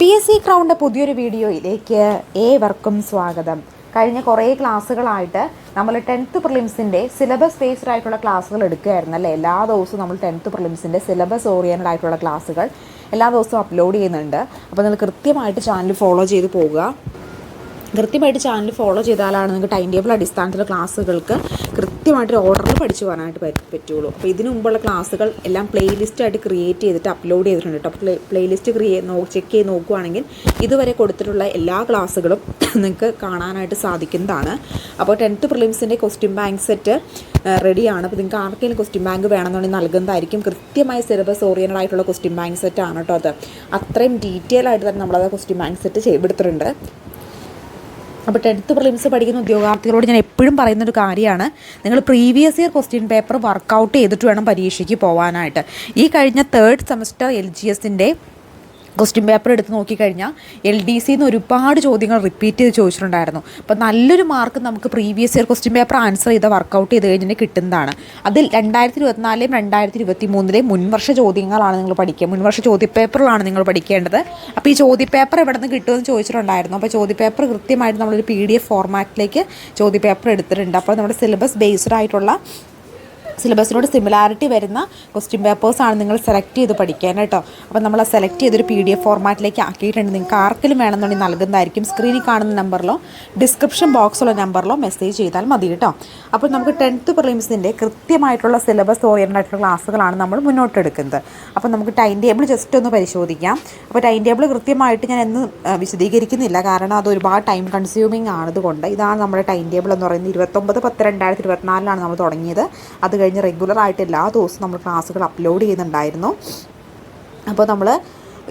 PSC ക്രൗണിൻ്റെ പുതിയൊരു വീഡിയോയിലേക്ക് ഏവർക്കും സ്വാഗതം. കഴിഞ്ഞ കുറേ ക്ലാസ്സുകളായിട്ട് നമ്മൾ 10th പ്രിലിംസിൻ്റെ സിലബസ് ബേസ്ഡ് ആയിട്ടുള്ള ക്ലാസ്സുകൾ എടുക്കുകയായിരുന്നു അല്ലേ. എല്ലാ ദിവസവും നമ്മൾ 10th പ്രിലിംസിൻ്റെ സിലബസ് ഓറിയൻറ്റഡ് ആയിട്ടുള്ള ക്ലാസ്സുകൾ എല്ലാ ദിവസവും അപ്ലോഡ് ചെയ്യുന്നുണ്ട്. അപ്പോൾ നിങ്ങൾ കൃത്യമായിട്ട് ചാനൽ ഫോളോ ചെയ്ത് പോകുക. കൃത്യമായിട്ട് ചാനൽ ഫോളോ ചെയ്താലാണ് നിങ്ങൾക്ക് ടൈം ടേബിൾ അടിസ്ഥാനത്തിലുള്ള ക്ലാസ്സുകൾക്ക് കൃത്യമായിട്ടൊരു ഓർഡറിൽ പഠിച്ചു പോകാനായിട്ട് പറ്റുള്ളൂ. അപ്പോൾ ഇതിനു മുമ്പുള്ള ക്ലാസ്സുകൾ എല്ലാം പ്ലേലിസ്റ്റായിട്ട് ക്രിയേറ്റ് ചെയ്തിട്ട് അപ്ലോഡ് ചെയ്തിട്ടുണ്ട് കേട്ടോ. പ്ലേലിസ്റ്റ് ചെക്ക് ചെയ്ത് നോക്കുകയാണെങ്കിൽ ഇതുവരെ കൊടുത്തിട്ടുള്ള എല്ലാ ക്ലാസ്സുകളും നിങ്ങൾക്ക് കാണാനായിട്ട് സാധിക്കുന്നതാണ്. അപ്പോൾ 10th പ്രിലിംസിൻ്റെ ക്വസ്റ്റ്യൻ ബാങ്ക് സെറ്റ് റെഡിയാണ്. അപ്പോൾ നിങ്ങൾക്ക് ആർക്കെങ്കിലും ക്വസ്റ്റ്യൻ ബാങ്ക് വേണമെന്നുണ്ടെങ്കിൽ നൽകുന്നതായിരിക്കും. കൃത്യമായ സിലബസ് ഓറിയൻറ്റഡ് ആയിട്ടുള്ള ക്വസ്റ്റ്യൻ ബാങ്ക് സെറ്റാണ് കേട്ടോ. അത് അത്രയും ഡീറ്റെയിൽ ആയിട്ട് തന്നെ നമ്മളത് ക്വസ്റ്റ്യൻ ബാങ്ക് സെറ്റ് ചെയ്തെടുത്തിട്ടുണ്ട്. അപ്പോൾ 10th പ്രിലിംസ് പഠിക്കുന്ന ഉദ്യോഗാർത്ഥികളോട് ഞാൻ എപ്പോഴും പറയുന്നൊരു കാര്യമാണ്, നിങ്ങൾ previous year question paper work out ചെയ്തിട്ട് വേണം പരീക്ഷയ്ക്ക് പോകാനായിട്ട്. ഈ കഴിഞ്ഞ 3rd സെമസ്റ്റർ LGSൻ്റെ ക്വസ്റ്റ്യൻ പേപ്പർ എടുത്ത് നോക്കിക്കഴിഞ്ഞാൽ LDCന്ന് ഒരുപാട് ചോദ്യങ്ങൾ റിപ്പീറ്റ് ചെയ്ത് ചോദിച്ചിട്ടുണ്ടായിരുന്നു. അപ്പോൾ നല്ലൊരു മാർക്ക് നമുക്ക് previous year question paper answer ചെയ്ത് വർക്കൗട്ട് ചെയ്ത് കഴിഞ്ഞാൽ കിട്ടുന്നതാണ്. അതിൽ 2024 2023 മുൻവർഷ ചോദ്യങ്ങളാണ് നിങ്ങൾ പഠിക്കുക. മുൻവർഷ ചോദ്യപേപ്പറിലാണ് നിങ്ങൾ പഠിക്കേണ്ടത്. അപ്പോൾ ഈ ചോദ്യപേപ്പർ എവിടെ നിന്ന് കിട്ടുമെന്ന് ചോദിച്ചിട്ടുണ്ടായിരുന്നു. അപ്പോൾ ചോദ്യപേപ്പർ കൃത്യമായിട്ട് നമ്മളൊരു PDF ഫോർമാറ്റിലേക്ക് ചോദ്യപേപ്പർ എടുത്തിട്ടുണ്ട്. അപ്പോൾ നമ്മുടെ സിലബസ് ബേസ്ഡ് ആയിട്ടുള്ള സിലബസിനോട് സിമിലാരിറ്റി വരുന്ന ക്വസ്റ്റ്യൻ പേപ്പേഴ്സാണ് നിങ്ങൾ സെലക്ട് ചെയ്ത് പഠിക്കാൻ കേട്ടോ. അപ്പോൾ നമ്മൾ സെലക്ട് ചെയ്തൊരു PDF ഫോർമാറ്റിലേക്ക് ആക്കിയിട്ടുണ്ട്. നിങ്ങൾക്ക് ആർക്കെങ്കിലും വേണമെന്നുണ്ടെങ്കിൽ നൽകുന്നതായിരിക്കും. സ്ക്രീനിൽ കാണുന്ന നമ്പറിലോ ഡിസ്ക്രിപ്ഷൻ ബോക്സിലോ നമ്പറിലോ മെസ്സേജ് ചെയ്താൽ മതി കേട്ടോ. അപ്പോൾ നമുക്ക് 10th പ്രിലിംസിൻ്റെ കൃത്യമായിട്ടുള്ള സിലബസ് ഓറിയൻറ്റഡ് ആയിട്ടുള്ള ക്ലാസ്സുകളാണ് നമ്മൾ മുന്നോട്ടെടുക്കുന്നത്. അപ്പോൾ നമുക്ക് ടൈം ടേബിൾ ജസ്റ്റ് ഒന്ന് പരിശോധിക്കാം. അപ്പോൾ ടൈം ടേബിൾ കൃത്യമായിട്ട് ഞാൻ എന്ന് വിശദീകരിക്കുന്നില്ല, കാരണം അത് ഒരുപാട് ടൈം കൺസ്യൂമിങ് ആണതുകൊണ്ട്. ഇതാണ് നമ്മുടെ ടൈം ടേബിൾ എന്ന് പറയുന്നത്. 29/10/2024 നമ്മൾ തുടങ്ങിയത്. അത് കഴിഞ്ഞ് റെഗുലറായിട്ട് എല്ലാ ദിവസവും നമ്മൾ ക്ലാസ്സുകൾ അപ്ലോഡ് ചെയ്യുന്നുണ്ടായിരുന്നു. അപ്പോൾ നമ്മൾ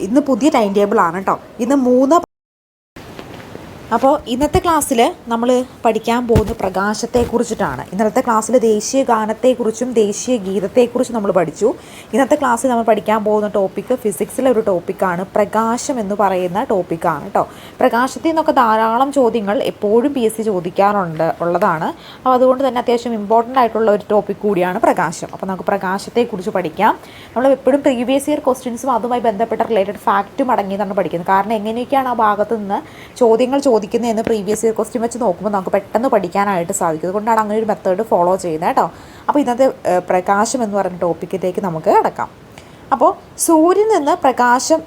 ഇന്ന് പുതിയ ടൈം ടേബിളാണ് കേട്ടോ. ഇന്ന് 3. അപ്പോൾ ഇന്നത്തെ ക്ലാസ്സിൽ നമ്മൾ പഠിക്കാൻ പോകുന്ന പ്രകാശത്തെക്കുറിച്ചിട്ടാണ്. ഇന്നത്തെ ക്ലാസ്സിൽ ദേശീയ ഗാനത്തെക്കുറിച്ചും ദേശീയ ഗീതത്തെക്കുറിച്ചും നമ്മൾ പഠിച്ചു. ഇന്നത്തെ ക്ലാസ്സിൽ നമ്മൾ പഠിക്കാൻ പോകുന്ന ടോപ്പിക്ക് ഫിസിക്സിലെ ഒരു ടോപ്പിക്കാണ്. പ്രകാശം എന്ന് പറയുന്ന ടോപ്പിക്കാണ് കേട്ടോ. പ്രകാശത്തിൽ നിന്നൊക്കെ ധാരാളം ചോദ്യങ്ങൾ എപ്പോഴും PSC ഉള്ളതാണ്. അപ്പോൾ അതുകൊണ്ട് തന്നെ അത്യാവശ്യം ഇമ്പോർട്ടൻ്റ് ആയിട്ടുള്ള ഒരു ടോപ്പിക് കൂടിയാണ് പ്രകാശം. അപ്പോൾ നമുക്ക് പ്രകാശത്തെക്കുറിച്ച് പഠിക്കാം. നമ്മൾ എപ്പോഴും പ്രീവിയസ് ഇയർ ക്വസ്റ്റ്യൻസും അതുമായി ബന്ധപ്പെട്ട റിലേറ്റഡ് ഫാക്റ്റും അടങ്ങിയതാണ് പഠിക്കുന്നത്. കാരണം എങ്ങനെയൊക്കെയാണ് ആ ഭാഗത്ത് നിന്ന് ചോദ്യങ്ങൾ ചോദിക്കുന്നതെന്ന് പ്രീവിയസ് ഇയർ ക്വസ്റ്റ്യൻ വെച്ച് നോക്കുമ്പോൾ നമുക്ക് പെട്ടെന്ന് പഠിക്കാനായിട്ട് സാധിക്കും. അതുകൊണ്ടാണ് അങ്ങനെ ഒരു മെത്തേഡ് ഫോളോ ചെയ്യുന്നത് കേട്ടോ. അപ്പോൾ ഇന്നത്തെ പ്രകാശം എന്ന് പറയുന്ന ടോപ്പിക്കിലേക്ക് നമുക്ക് കിടക്കാം. അപ്പോൾ സൂര്യനിൽ നിന്ന് പ്രകാശം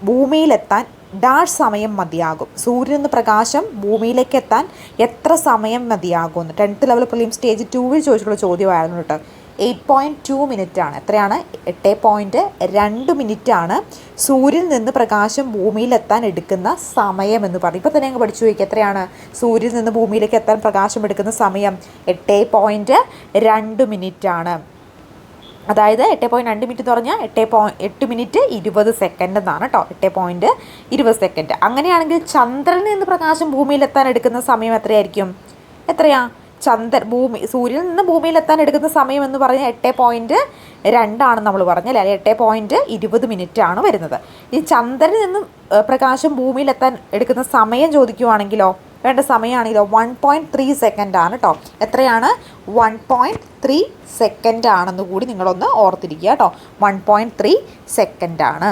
ഭൂമിയിലെത്താൻ ഡാഷ് സമയം മതിയാകും. സൂര്യനിൽ നിന്ന് പ്രകാശം ഭൂമിയിലേക്ക് എത്താൻ എത്ര സമയം മതിയാകുമെന്ന് 10th ലെവൽ പ്രിലിം സ്റ്റേജ് 2 ചോദിച്ചിട്ടുള്ള ചോദ്യമായിരുന്നു കേട്ടോ. 8.2 മിനിറ്റാണ്. എത്രയാണ്? 8.2 മിനിറ്റാണ് സൂര്യനിൽ നിന്ന് പ്രകാശം ഭൂമിയിലെത്താൻ എടുക്കുന്ന സമയം എന്ന് പറയും. ഇപ്പോൾ തന്നെ ഞങ്ങൾ പഠിച്ചു വയ്ക്കുക. എത്രയാണ് സൂര്യനിൽ നിന്ന് ഭൂമിയിലേക്ക് എത്താൻ പ്രകാശം എടുക്കുന്ന സമയം? 8.2 മിനിറ്റാണ്. അതായത് 8.2 മിനിറ്റ് എന്ന് പറഞ്ഞാൽ 8 മിനിറ്റ് 20 സെക്കൻഡ് എന്നാണ് കേട്ടോ. 8.20 സെക്കൻഡ്. അങ്ങനെയാണെങ്കിൽ ചന്ദ്രനിൽ നിന്ന് പ്രകാശം ഭൂമിയിലെത്താൻ എടുക്കുന്ന സമയം എത്രയായിരിക്കും? സൂര്യനിൽ നിന്ന് ഭൂമിയിലെത്താൻ എടുക്കുന്ന സമയം എന്ന് പറഞ്ഞാൽ 8.2 ആണെന്ന് നമ്മൾ പറഞ്ഞല്ലേ. 8.20 മിനിറ്റ് ആണ് വരുന്നത്. ഈ ചന്ദ്രനിൽ നിന്ന് പ്രകാശം ഭൂമിയിലെത്താൻ എടുക്കുന്ന സമയം ചോദിക്കുവാണെങ്കിലോ, വേണ്ട സമയമാണെങ്കിലോ 1.3 സെക്കൻഡ് ആണ് കേട്ടോ. എത്രയാണ്? 1.3 സെക്കൻഡ് ആണെന്ന് കൂടി നിങ്ങളൊന്ന് ഓർത്തിരിക്കുക കേട്ടോ. 1.3 സെക്കൻഡ് ആണ്.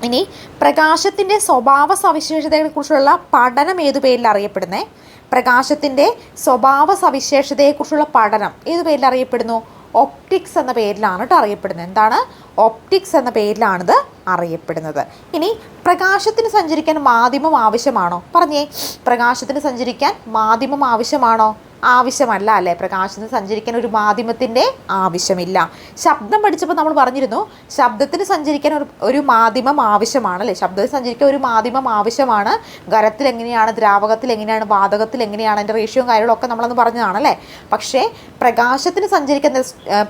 ഇനി പ്രകാശത്തിൻ്റെ സ്വഭാവ സവിശേഷതയെക്കുറിച്ചുള്ള പഠനം ഏതു പേരിൽ അറിയപ്പെടുന്നത്? പ്രകാശത്തിൻ്റെ സ്വഭാവ സവിശേഷതയെക്കുറിച്ചുള്ള പഠനം ഏത് പേരിൽ അറിയപ്പെടുന്നു? ഒപ്റ്റിക്സ് എന്ന പേരിലാണ് കേട്ടോ അറിയപ്പെടുന്നത്. എന്താണ്? ഒപ്റ്റിക്സ് എന്ന പേരിലാണിത് അറിയപ്പെടുന്നത്. ഇനി പ്രകാശത്തിന് സഞ്ചരിക്കാൻ മാധ്യമം ആവശ്യമാണോ? പറഞ്ഞേ, പ്രകാശത്തിന് സഞ്ചരിക്കാൻ മാധ്യമം ആവശ്യമാണോ? ആവശ്യമല്ല അല്ലേ. പ്രകാശത്തിന് സഞ്ചരിക്കാൻ ഒരു മാധ്യമത്തിൻ്റെ ആവശ്യമില്ല. ശബ്ദം പഠിച്ചപ്പോൾ നമ്മൾ പറഞ്ഞിരുന്നു ശബ്ദത്തിന് സഞ്ചരിക്കാൻ ഒരു മാധ്യമം ആവശ്യമാണ് അല്ലേ. ശബ്ദത്തിന് സഞ്ചരിക്കാൻ ഒരു മാധ്യമം ആവശ്യമാണ്. ഖരത്തിൽ എങ്ങനെയാണ്, ദ്രാവകത്തിൽ എങ്ങനെയാണ്, വാതകത്തിൽ എങ്ങനെയാണ്, അതിൻ്റെ റേഷ്യോയും കാര്യങ്ങളൊക്കെ നമ്മളന്ന് പറഞ്ഞതാണല്ലേ. പക്ഷേ പ്രകാശത്തിന് സഞ്ചരിക്കാൻ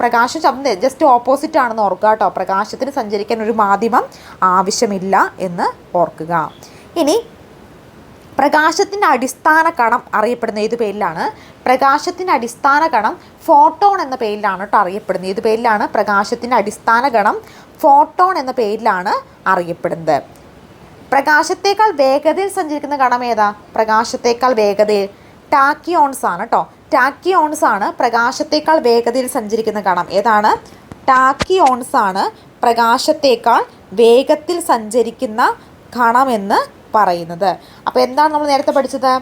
പ്രകാശം ശബ്ദം ജസ്റ്റ് ഓപ്പോസിറ്റ് ആണെന്ന് ഓർക്കുക കേട്ടോ. പ്രകാശത്തിന് സഞ്ചരിക്കാൻ ഒരു മാധ്യമം ആവശ്യമില്ല എന്ന് ഓർക്കുക. ഇനി പ്രകാശത്തിൻ്റെ അടിസ്ഥാന കണം അറിയപ്പെടുന്ന ഏത് പേരിലാണ്? പ്രകാശത്തിൻ്റെ അടിസ്ഥാന കണം ഫോട്ടോൺ എന്ന പേരിലാണ് കേട്ടോ അറിയപ്പെടുന്നത്. ഏത് പേരിലാണ്? പ്രകാശത്തിൻ്റെ അടിസ്ഥാന കണം ഫോട്ടോൺ എന്ന പേരിലാണ് അറിയപ്പെടുന്നത്. പ്രകാശത്തേക്കാൾ വേഗതയിൽ സഞ്ചരിക്കുന്ന കണം ഏതാ? പ്രകാശത്തേക്കാൾ വേഗതയിൽ ടാക്കിയോൺസ് ആണ് കേട്ടോ. ടാക്കിയോൺസ് ആണ് പ്രകാശത്തേക്കാൾ വേഗതയിൽ സഞ്ചരിക്കുന്ന കണം. ഏതാണ്? ടാക്കിയോൺസ് ആണ് പ്രകാശത്തേക്കാൾ വേഗത്തിൽ സഞ്ചരിക്കുന്ന കണമെന്ന് പറയുന്നത്. അപ്പോൾ എന്താണ് നമ്മൾ നേരത്തെ പഠിച്ചത്?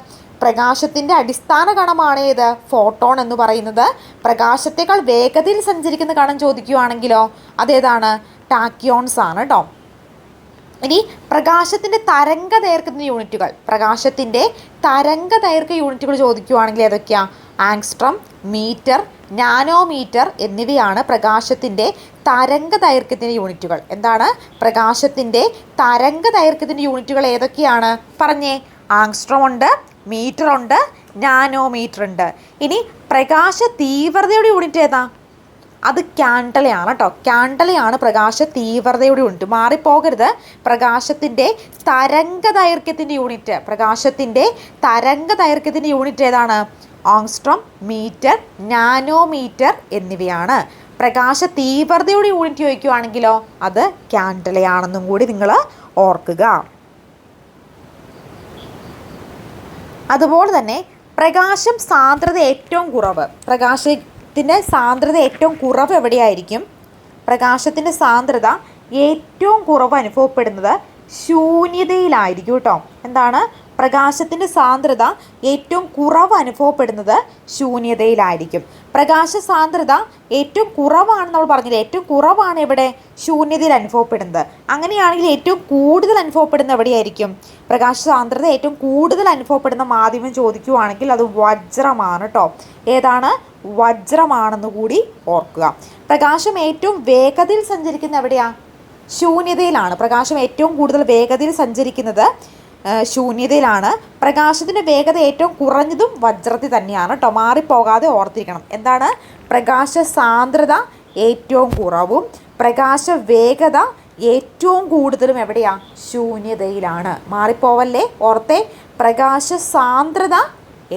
പ്രകാശത്തിൻ്റെ അടിസ്ഥാന കണമാണ് ഏത്? ഫോട്ടോൺ എന്ന് പറയുന്നത്. പ്രകാശത്തേക്കാൾ വേഗതയിൽ സഞ്ചരിക്കുന്ന കണം ചോദിക്കുകയാണെങ്കിലോ അതേതാണ്? ടാക്യോൺസ് ആണ് കേട്ടോ. ഇനി പ്രകാശത്തിൻ്റെ തരംഗ ദൈർഘ്യത്തിൻ്റെ യൂണിറ്റുകൾ, പ്രകാശത്തിൻ്റെ തരംഗ ദൈർഘ്യ യൂണിറ്റുകൾ ചോദിക്കുകയാണെങ്കിൽ ഏതൊക്കെയാണ്? ആങ്സ്ട്രം, മീറ്റർ, നാനോമീറ്റർ എന്നിവയാണ് പ്രകാശത്തിൻ്റെ തരംഗ ദൈർഘ്യത്തിൻ്റെ യൂണിറ്റുകൾ. എന്താണ്? പ്രകാശത്തിൻ്റെ തരംഗ ദൈർഘ്യത്തിൻ്റെ യൂണിറ്റുകൾ ഏതൊക്കെയാണ്? പറഞ്ഞേ. ആങ്സ്ട്രം ഉണ്ട്, മീറ്റർ ഉണ്ട്, നാനോമീറ്റർ ഉണ്ട്. ഇനി പ്രകാശ തീവ്രതയുടെ യൂണിറ്റ് ഏതാ? അത് ക്യാൻഡലയാണ് കേട്ടോ. ക്യാൻഡലയാണ് പ്രകാശ തീവ്രതയുടെ യൂണിറ്റ്. മാറിപ്പോകരുത്. പ്രകാശത്തിൻ്റെ തരംഗ ദൈർഘ്യത്തിൻ്റെ യൂണിറ്റ്, പ്രകാശത്തിൻ്റെ തരംഗ ദൈർഘ്യത്തിൻ്റെ യൂണിറ്റ് ഏതാണ്? ആങ്സ്ട്രോം, മീറ്റർ, നാനോമീറ്റർ എന്നിവയാണ്. പ്രകാശ തീവ്രതയുടെ യൂണിറ്റ് ചോദിക്കുകയാണെങ്കിലോ അത് ക്യാൻഡലയാണെന്നും കൂടി നിങ്ങൾ ഓർക്കുക. അതുപോലെ തന്നെ പ്രകാശം സാന്ദ്രത ഏറ്റവും കുറവ്, പ്രകാശത്തിൻ്റെ സാന്ദ്രത ഏറ്റവും കുറവ് എവിടെയായിരിക്കും? പ്രകാശത്തിൻ്റെ സാന്ദ്രത ഏറ്റവും കുറവ് അനുഭവപ്പെടുന്നത് ശൂന്യതയിലായിരിക്കും കേട്ടോ. എന്താണ്? പ്രകാശത്തിൻ്റെ സാന്ദ്രത ഏറ്റവും കുറവ് അനുഭവപ്പെടുന്നത് ശൂന്യതയിലായിരിക്കും. പ്രകാശ സാന്ദ്രത ഏറ്റവും കുറവാണ് നമ്മൾ പറഞ്ഞത്. ഏറ്റവും കുറവാണ് എവിടെ? ശൂന്യതയിൽ അനുഭവപ്പെടുന്നത്. അങ്ങനെയാണെങ്കിൽ ഏറ്റവും കൂടുതൽ അനുഭവപ്പെടുന്നത് എവിടെയായിരിക്കും? പ്രകാശ സാന്ദ്രത ഏറ്റവും കൂടുതൽ അനുഭവപ്പെടുന്ന മാധ്യമം ചോദിക്കുകയാണെങ്കിൽ അത് വജ്രമാണ് കേട്ടോ. ഏതാണ്? വജ്രമാണെന്ന് കൂടി ഓർക്കുക. പ്രകാശം ഏറ്റവും വേഗതയിൽ സഞ്ചരിക്കുന്ന എവിടെയാണ്? ശൂന്യതയിലാണ്. പ്രകാശം ഏറ്റവും കൂടുതൽ വേഗതയിൽ സഞ്ചരിക്കുന്നത് ശൂന്യതയിലാണ്. പ്രകാശത്തിൻ്റെ വേഗത ഏറ്റവും കുറഞ്ഞതും വജ്രത്തിൽ തന്നെയാണ് കേട്ടോ. മാറിപ്പോകാതെ ഓർത്തിരിക്കണം. എന്താണ്? പ്രകാശ സാന്ദ്രത ഏറ്റവും കുറവും പ്രകാശ വേഗത ഏറ്റവും കൂടുതലും എവിടെയാണ്? ശൂന്യതയിലാണ്. മാറിപ്പോവല്ലേ, ഓർത്തേ. പ്രകാശ സാന്ദ്രത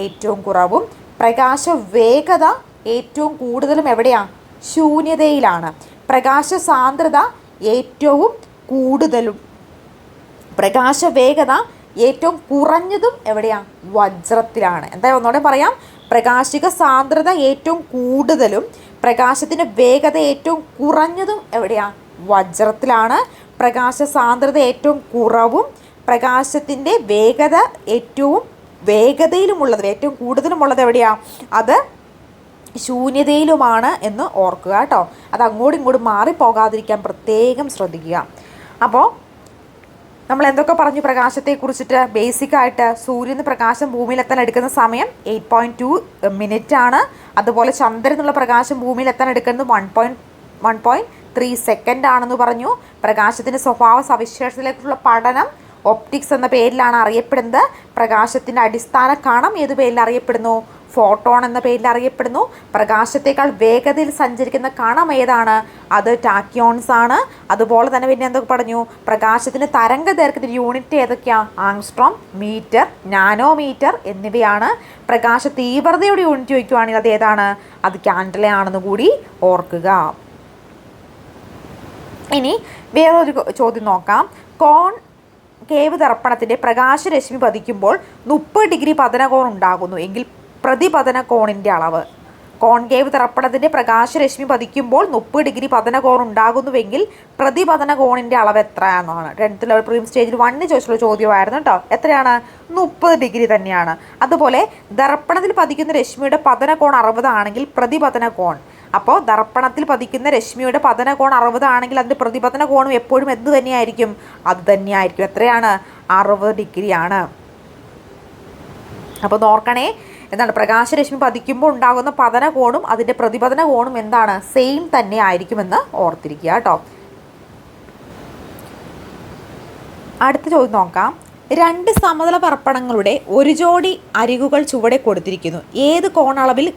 ഏറ്റവും കുറവും പ്രകാശ വേഗത ഏറ്റവും കൂടുതലും എവിടെയാണ്? ശൂന്യതയിലാണ്. പ്രകാശ സാന്ദ്രത ഏറ്റവും കൂടുതലും പ്രകാശ വേഗത ഏറ്റവും കുറഞ്ഞതും എവിടെയാണ്? വജ്രത്തിലാണ്. എന്താ ഒന്നുകൂടെ പറയാം. പ്രകാശിക സാന്ദ്രത ഏറ്റവും കൂടുതലും പ്രകാശത്തിൻ്റെ വേഗത ഏറ്റവും കുറഞ്ഞതും എവിടെയാണ്? വജ്രത്തിലാണ്. പ്രകാശ സാന്ദ്രത ഏറ്റവും കുറവും പ്രകാശത്തിൻ്റെ വേഗത ഏറ്റവും വേഗതയിലുമുള്ളത് ഏറ്റവും കൂടുതലുമുള്ളത് എവിടെയാണ്? അത് ശൂന്യതയിലുമാണ് എന്ന് ഓർക്കുക കേട്ടോ. അത് അങ്ങോട്ടും ഇങ്ങോട്ടും മാറിപ്പോകാതിരിക്കാൻ പ്രത്യേകം ശ്രദ്ധിക്കുക. അപ്പോൾ നമ്മൾ എന്തൊക്കെ പറഞ്ഞു പ്രകാശത്തെക്കുറിച്ചിട്ട്? ബേസിക്കായിട്ട് സൂര്യന് പ്രകാശം ഭൂമിയിലെത്താൻ എടുക്കുന്ന സമയം 8.2 മിനിറ്റ് ആണ്. അതുപോലെ ചന്ദ്രനുള്ള പ്രകാശം ഭൂമിയിലെത്താൻ എടുക്കുന്നത് 1.3 സെക്കൻഡ് ആണെന്ന് പറഞ്ഞു. പ്രകാശത്തിൻ്റെ സ്വഭാവ സവിശേഷതയിലേക്കുള്ള പഠനം ഒപ്റ്റിക്സ് എന്ന പേരിലാണ് അറിയപ്പെടുന്നത്. പ്രകാശത്തിൻ്റെ അടിസ്ഥാന കണം ഏത് പേരിൽ അറിയപ്പെടുന്നു? ഫോട്ടോൺ എന്ന പേരിൽ അറിയപ്പെടുന്നു. പ്രകാശത്തേക്കാൾ വേഗതയിൽ സഞ്ചരിക്കുന്ന കണം ഏതാണ്? അത് ടാക്യോൺസ് ആണ്. അതുപോലെ തന്നെ പിന്നെ എന്തൊക്കെ പറഞ്ഞു? പ്രകാശത്തിൻ്റെ തരംഗ ദൈർഘ്യത്തിൻ്റെ യൂണിറ്റ് ഏതൊക്കെയാണ്? ആങ്സ്ട്രോം, മീറ്റർ, നാനോമീറ്റർ എന്നിവയാണ്. പ്രകാശ തീവ്രതയുടെ യൂണിറ്റ് ചോദിക്കുകയാണെങ്കിൽ അത് ഏതാണ്? അത് ക്യാൻഡലയാണെന്ന് കൂടി ഓർക്കുക. ഇനി വേറൊരു ചോദ്യം നോക്കാം. കേവ് ദർപ്പണത്തിൻ്റെ പ്രകാശരശ്മി പതിക്കുമ്പോൾ 30 ഡിഗ്രി പതനകോൺ ഉണ്ടാകുന്നു എങ്കിൽ പ്രതിപതന കോണിൻ്റെ അളവ്. കോൺകേവ് ദർപ്പണത്തിൻ്റെ പ്രകാശരശ്മി പതിക്കുമ്പോൾ 30 ഡിഗ്രി പതനകോൺ ഉണ്ടാകുന്നുവെങ്കിൽ പ്രതിപതന കോണിൻ്റെ അളവ് എത്രയാണെന്നാണ് 10th ലെവൽ പ്രീലിം സ്റ്റേജിൽ 1 ചോദിച്ചുള്ള ചോദ്യമായിരുന്നു കേട്ടോ. എത്രയാണ്? 30 ഡിഗ്രി തന്നെയാണ്. അതുപോലെ ദർപ്പണത്തിൽ പതിക്കുന്ന രശ്മിയുടെ പതനകോൺ 60 ആണെങ്കിൽ പ്രതിപതന കോൺ, അപ്പോൾ ദർപ്പണത്തിൽ പതിക്കുന്ന രശ്മിയുടെ പതന കോൺ 60 ആണെങ്കിൽ അതിൻ്റെ പ്രതിപതന കോണും എപ്പോഴും എന്ത് തന്നെയായിരിക്കും? അത് തന്നെയായിരിക്കും. എത്രയാണ്? 60 ഡിഗ്രിയാണ്. അപ്പോൾ നോക്കണേ, എന്താണ്? പ്രകാശരശ്മി പതിക്കുമ്പോൾ ഉണ്ടാകുന്ന പതന കോണും അതിൻ്റെ പ്രതിപതന കോണും എന്താണ്? സെയിം തന്നെ ആയിരിക്കുമെന്ന് ഓർത്തിരിക്കുക കേട്ടോ. അടുത്ത ചോദ്യം നോക്കാം. 2 സമതല ദർപ്പണങ്ങളുടെ ഒരു ജോഡി അരികുകൾ ചുവടെ കൊടുത്തിരിക്കുന്നു. ഏത് കോണളവിൽ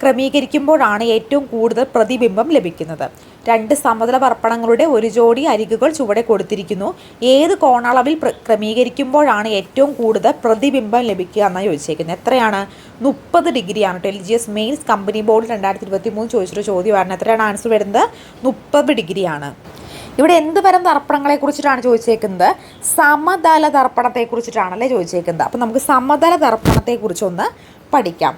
ക്രമീകരിക്കുമ്പോഴാണ് ഏറ്റവും കൂടുതൽ പ്രതിബിംബം ലഭിക്കുന്നത്? 2 സമതല ദർപ്പണങ്ങളുടെ ഒരു ജോഡി അരികുകൾ ചുവടെ കൊടുത്തിരിക്കുന്നു. ഏത് കോണളവിൽ ക്രമീകരിക്കുമ്പോഴാണ് ഏറ്റവും കൂടുതൽ പ്രതിബിംബം ലഭിക്കുക എന്നാണ് ചോദിച്ചേക്കുന്നത്. എത്രയാണ്? 30 ഡിഗ്രിയാണ്. LGS മെയിൻസ് കമ്പനി ബോർഡ് 2023 ചോദിച്ചൊരു ചോദ്യമാണ്. എത്രയാണ് ആൻസർ വരുന്നത്? 30 ഡിഗ്രിയാണ്. ഇവിടെ എന്ത് തരം ദർപ്പണങ്ങളെ കുറിച്ചിട്ടാണ് ചോദിച്ചേക്കുന്നത്? സമതല ദർപ്പണത്തെ കുറിച്ചിട്ടാണല്ലേ ചോദിച്ചേക്കുന്നത്. അപ്പോൾ നമുക്ക് സമതല ദർപ്പണത്തെ കുറിച്ചൊന്ന് പഠിക്കാം.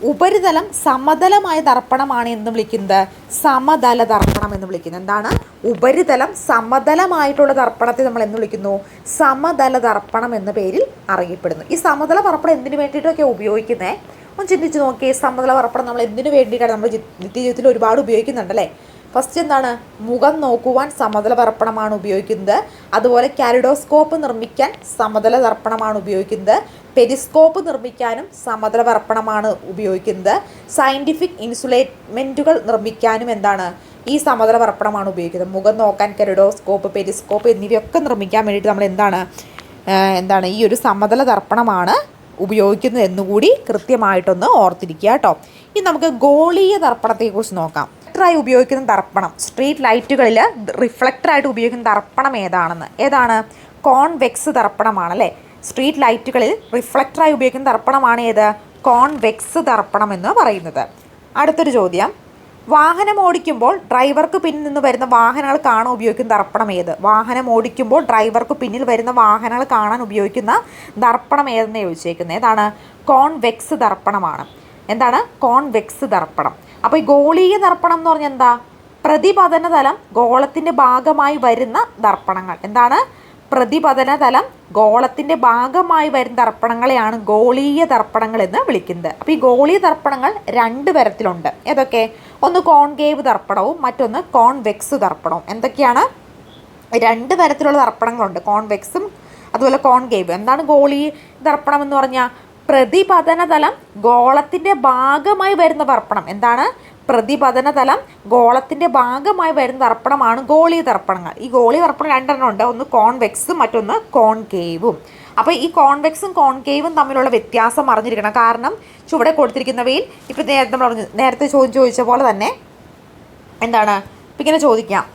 ഉപരിതലം സമതലമായ ദർപ്പണമാണ് എന്ന് വിളിക്കുന്നത് സമതല ദർപ്പണം എന്ന് വിളിക്കുന്നത്. എന്താണ്? ഉപരിതലം സമതലമായിട്ടുള്ള ദർപ്പണത്തെ നമ്മൾ എന്ന് വിളിക്കുന്നു സമതല ദർപ്പണം എന്ന പേരിൽ അറിയപ്പെടുന്നു. ഈ സമതല ദർപ്പണം എന്തിനു വേണ്ടിയിട്ടൊക്കെ ഉപയോഗിക്കുന്നത്? ഒന്ന് ചിന്തിച്ച് നോക്കിയേ. സമതല ദർപ്പണം നമ്മൾ എന്തിനു വേണ്ടിയിട്ടാണ് നമ്മൾ നിത്യജീവിതത്തിൽ ഒരുപാട് ഉപയോഗിക്കുന്നുണ്ടല്ലേ? ഫസ്റ്റ് എന്താണ്? മുഖം നോക്കുവാൻ സമതല ദർപ്പണമാണ് ഉപയോഗിക്കുന്നത്. അതുപോലെ കാലിഡോസ്കോപ്പ് നിർമ്മിക്കാൻ സമതല ദർപ്പണമാണ് ഉപയോഗിക്കുന്നത്. പെരിസ്കോപ്പ് നിർമ്മിക്കാനും സമതല ദർപ്പണമാണ് ഉപയോഗിക്കുന്നത്. സയൻറ്റിഫിക് ഇൻസുലേറ്റ്മെൻറ്റുകൾ നിർമ്മിക്കാനും എന്താണ്? ഈ സമതല ദർപ്പണമാണ് ഉപയോഗിക്കുന്നത്. മുഖം നോക്കാൻ കാലിഡോസ്കോപ്പ്, പെരിസ്കോപ്പ് എന്നിവയൊക്കെ നിർമ്മിക്കാൻ വേണ്ടിയിട്ട് നമ്മൾ എന്താണ് ഈ ഒരു സമതല ദർപ്പണമാണ് ഉപയോഗിക്കുന്നത് എന്നുകൂടി കൃത്യമായിട്ടൊന്ന് ഓർത്തിരിക്കുക കേട്ടോ. ഇനി നമുക്ക് ഗോളീയ ദർപ്പണത്തെക്കുറിച്ച് നോക്കാം. റിഫ്ലക്ടറായി ഉപയോഗിക്കുന്ന ദർപ്പണം, സ്ട്രീറ്റ് ലൈറ്റുകളിൽ റിഫ്ലക്ടറായിട്ട് ഉപയോഗിക്കുന്ന ദർപ്പണം ഏതാണ്? കോൺവെക്സ് ദർപ്പണമാണ് അല്ലേ? സ്ട്രീറ്റ് ലൈറ്റുകളിൽ റിഫ്ലക്ടറായി ഉപയോഗിക്കുന്ന ദർപ്പണമാണ് ഏത്? കോൺവെക്സ് ദർപ്പണം എന്ന് പറയുന്നത്. അടുത്തൊരു ചോദ്യം, വാഹനം ഓടിക്കുമ്പോൾ ഡ്രൈവർക്ക് പിന്നിൽ നിന്ന് വരുന്ന വാഹനങ്ങൾ കാണാൻ ഉപയോഗിക്കുന്ന ദർപ്പണം ഏത്? വാഹനം ഓടിക്കുമ്പോൾ ഡ്രൈവർക്ക് പിന്നിൽ വരുന്ന വാഹനങ്ങൾ കാണാൻ ഉപയോഗിക്കുന്ന ദർപ്പണം ഏതെന്ന് ചോദിച്ചേക്കുന്നത്. ഏതാണ്? കോൺവെക്സ് ദർപ്പണമാണ്. എന്താണ്? കോൺവെക്സ് ദർപ്പണം. അപ്പോൾ ഈ ഗോളീയ ദർപ്പണം എന്ന് പറഞ്ഞാൽ എന്താ? പ്രതിപതന തലം ഗോളത്തിൻ്റെ ഭാഗമായി വരുന്ന ദർപ്പണങ്ങൾ. എന്താണ്? പ്രതിപതന തലം ഗോളത്തിൻ്റെ ഭാഗമായി വരുന്ന ദർപ്പണങ്ങളെയാണ് ഗോളീയ ദർപ്പണങ്ങൾ എന്ന് വിളിക്കുന്നത്. അപ്പോൾ ഈ ഗോളീയ ദർപ്പണങ്ങൾ 2 തരത്തിലുണ്ട്. ഏതൊക്കെ? ഒന്ന് കോൺകേവ് ദർപ്പണവും മറ്റൊന്ന് കോൺവെക്സ് ദർപ്പണവും. എന്തൊക്കെയാണ്? 2 തരത്തിലുള്ള ദർപ്പണങ്ങളുണ്ട്, കോൺവെക്സും അതുപോലെ കോൺകേവ്. എന്താണ് ഗോളീയ ദർപ്പണം എന്ന് പറഞ്ഞാൽ? പ്രതിപതന തലം ഗോളത്തിൻ്റെ ഭാഗമായി വരുന്ന ദർപ്പണം. എന്താണ്? പ്രതിപതന തലം ഗോളത്തിൻ്റെ ഭാഗമായി വരുന്ന ദർപ്പണമാണ് ഗോളീയ ദർപ്പണങ്ങൾ. ഈ ഗോളീയ ദർപ്പണം 2 എണ്ണം ഉണ്ട്, ഒന്ന് കോൺവെക്സും മറ്റൊന്ന് കോൺകേവും. അപ്പോൾ ഈ കോൺവെക്സും കോൺകേവും തമ്മിലുള്ള വ്യത്യാസം അറിഞ്ഞിരിക്കണം. കാരണം ചുവടെ കൊടുത്തിരിക്കുന്നവയിൽ ഇപ്പോൾ നേരത്തെ ചോദിച്ച പോലെ തന്നെ എന്താണ് ഇപ്പം ഇങ്ങനെ ചോദിക്കാം.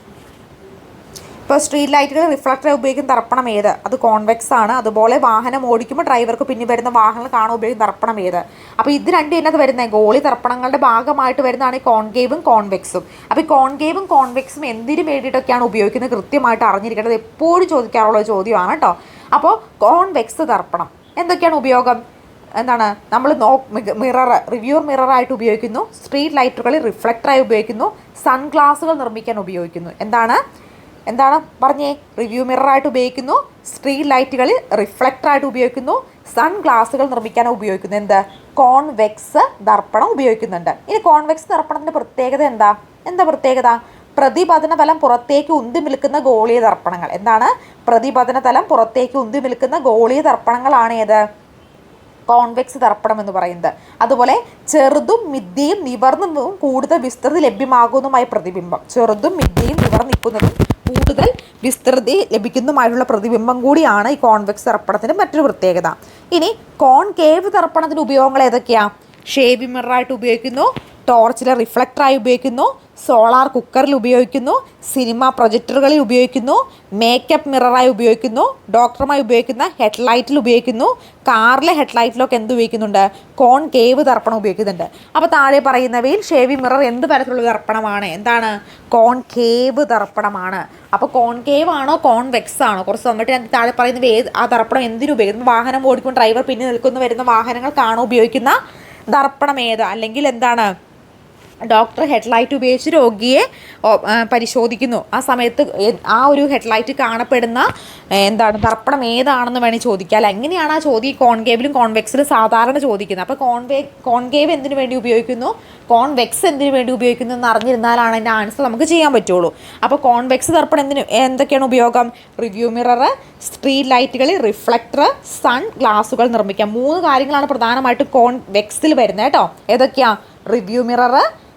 ഇപ്പോൾ സ്ട്രീറ്റ് ലൈറ്റുകൾ റിഫ്ലക്ടർ ഉപയോഗിക്കുന്ന ദർപ്പണം ഏത്? അത് കോൺവെക്സ് ആണ്. അതുപോലെ വാഹനം ഓടിക്കുമ്പോൾ ഡ്രൈവർക്ക് പിന്നിൽ വരുന്ന വാഹനങ്ങൾ കാണാൻ ഉപയോഗിക്കുന്ന ദർപ്പണം ഏത്? അപ്പോൾ ഇത് 2 ഇതിനകത്ത് വരുന്നത് ഗോളി ദർപ്പണങ്ങളുടെ ഭാഗമായിട്ട് വരുന്നതാണ് ഈ കോൺകേവും കോൺവെക്സും. അപ്പോൾ ഈ കോൺകേവും കോൺവെക്സും എന്തിനു വേണ്ടിയിട്ടൊക്കെയാണ് ഉപയോഗിക്കുന്നത് കൃത്യമായിട്ട് അറിഞ്ഞിരിക്കേണ്ടത് എപ്പോഴും ചോദിക്കാറുള്ള ചോദ്യമാണ് കേട്ടോ. അപ്പോൾ കോൺവെക്സ് ദർപ്പണം എന്തൊക്കെയാണ് ഉപയോഗം? എന്താണ്? നമ്മൾ റിവ്യൂർ മിററായിട്ട് ഉപയോഗിക്കുന്നു. സ്ട്രീറ്റ് ലൈറ്റുകളിൽ റിഫ്ലക്ടറായി ഉപയോഗിക്കുന്നു. സൺഗ്ലാസുകൾ നിർമ്മിക്കാൻ ഉപയോഗിക്കുന്നു. എന്താണ് പറഞ്ഞേ? റിവ്യൂ മിററായിട്ട് ഉപയോഗിക്കുന്നു, സ്ട്രീറ്റ് ലൈറ്റുകളിൽ റിഫ്ലക്ടറായിട്ട് ഉപയോഗിക്കുന്നു, സൺഗ്ലാസുകൾ നിർമ്മിക്കാൻ ഉപയോഗിക്കുന്നു. എന്ത്? കോൺവെക്സ് ദർപ്പണം ഉപയോഗിക്കുന്നുണ്ട്. ഇനി കോൺവെക്സ് ദർപ്പണത്തിൻ്റെ പ്രത്യേകത എന്താ പ്രത്യേകത? പ്രതിപതന തലം പുറത്തേക്ക് ഉന്തി നിൽക്കുന്ന ഗോളീയ ദർപ്പണങ്ങൾ. എന്താണ്? പ്രതിപതന തലം പുറത്തേക്ക് ഉന്തി നിൽക്കുന്ന ഗോളീയ ദർപ്പണങ്ങളാണ് ഏത്? കോൺവെക്സ് ദർപ്പണം എന്ന് പറയുന്നത്. അതുപോലെ ചെറുതും മിഥ്യയും നിവർന്നതും കൂടുതൽ വിസ്തൃതി ലഭ്യമാകുന്നതുമായ പ്രതിബിംബം. ചെറുതും മിഥ്യയും നിവർന്നിക്കുന്നതും കൂടുതൽ വിസ്തൃതി ലഭിക്കുന്നതുമായിട്ടുള്ള പ്രതിബിംബം കൂടിയാണ് ഈ കോൺവെക്സ് ദർപ്പണത്തിൻ്റെ മറ്റൊരു പ്രത്യേകത. ഇനി കോൺകേവ് ദർപ്പണത്തിൻ്റെ ഉപയോഗങ്ങൾ ഏതൊക്കെയാണ്? ഷേവിംഗ് മിററായിട്ട് ഉപയോഗിക്കുന്നു, ടോർച്ചിലെ റിഫ്ലക്ടറായി ഉപയോഗിക്കുന്നു, സോളാർ കുക്കറിൽ ഉപയോഗിക്കുന്നു, സിനിമ പ്രൊജക്ടറുകളിൽ ഉപയോഗിക്കുന്നു, മേക്കപ്പ് മിററായി ഉപയോഗിക്കുന്നു, ഡോക്ടറുമായി ഉപയോഗിക്കുന്ന ഹെഡ്ലൈറ്റിൽ ഉപയോഗിക്കുന്നു, കാറിലെ ഹെഡ്ലൈറ്റിലൊക്കെ എന്ത് ഉപയോഗിക്കുന്നുണ്ട്? കോൺകേവ് ദർപ്പണം ഉപയോഗിക്കുന്നുണ്ട്. അപ്പോൾ താഴെ പറയുന്നവയിൽ ഷേവിംഗ് മിറർ എന്ത് തരത്തിലുള്ള ദർപ്പണമാണ്? എന്താണ്? കോൺകേവ് ദർപ്പണമാണ്. അപ്പോൾ കോൺകേവ് ആണോ കോൺവെക്സ് ആണോ? കുറച്ച് സമയത്ത് താഴെ പറയുന്നവ ആ ദർപ്പണം എന്തിനു ഉപയോഗിക്കുന്നു? വാഹനം ഓടിക്കുന്ന ഡ്രൈവർ പിന്നെ നിൽക്കുന്ന വരുന്ന വാഹനങ്ങൾ കാണാൻ ഉപയോഗിക്കുന്ന ദർപ്പണം ഏത്? അല്ലെങ്കിൽ എന്താണ്? ഡോക്ടർ ഹെഡ്ലൈറ്റ് ഉപയോഗിച്ച് രോഗിയെ പരിശോധിക്കുന്നു. ആ സമയത്ത് ആ ഒരു ഹെഡ്ലൈറ്റ് കാണപ്പെടുന്ന ദർപ്പണം ഏതാണെന്ന് വേണമെങ്കിൽ ചോദിക്കാം അല്ല. എങ്ങനെയാണ് ആ ചോദ്യം കോൺകേവിലും കോൺവെക്സിലും സാധാരണ ചോദിക്കുന്നത്. അപ്പോൾ കോൺകേവ് എന്തിനു വേണ്ടി ഉപയോഗിക്കുന്നു, കോൺവെക്സ് എന്തിനു വേണ്ടി ഉപയോഗിക്കുന്നു എന്ന് അറിഞ്ഞിരുന്നാലാണ് അതിൻ്റെ ആൻസർ നമുക്ക് ചെയ്യാൻ പറ്റുള്ളൂ. അപ്പോൾ കോൺവെക്സ് ദർപ്പണം എന്തൊക്കെയാണ് ഉപയോഗം? റിവ്യൂ മിറർ, സ്ട്രീറ്റ് ലൈറ്റുകളിൽ റിഫ്ലക്ടർ, സൺ ഗ്ലാസുകൾ നിർമ്മിക്കാം. 3 കാര്യങ്ങളാണ് പ്രധാനമായിട്ടും കോൺവെക്സിൽ വരുന്നത് കേട്ടോ. ഏതൊക്കെയാണ്? റിവ്യൂ മിറർ,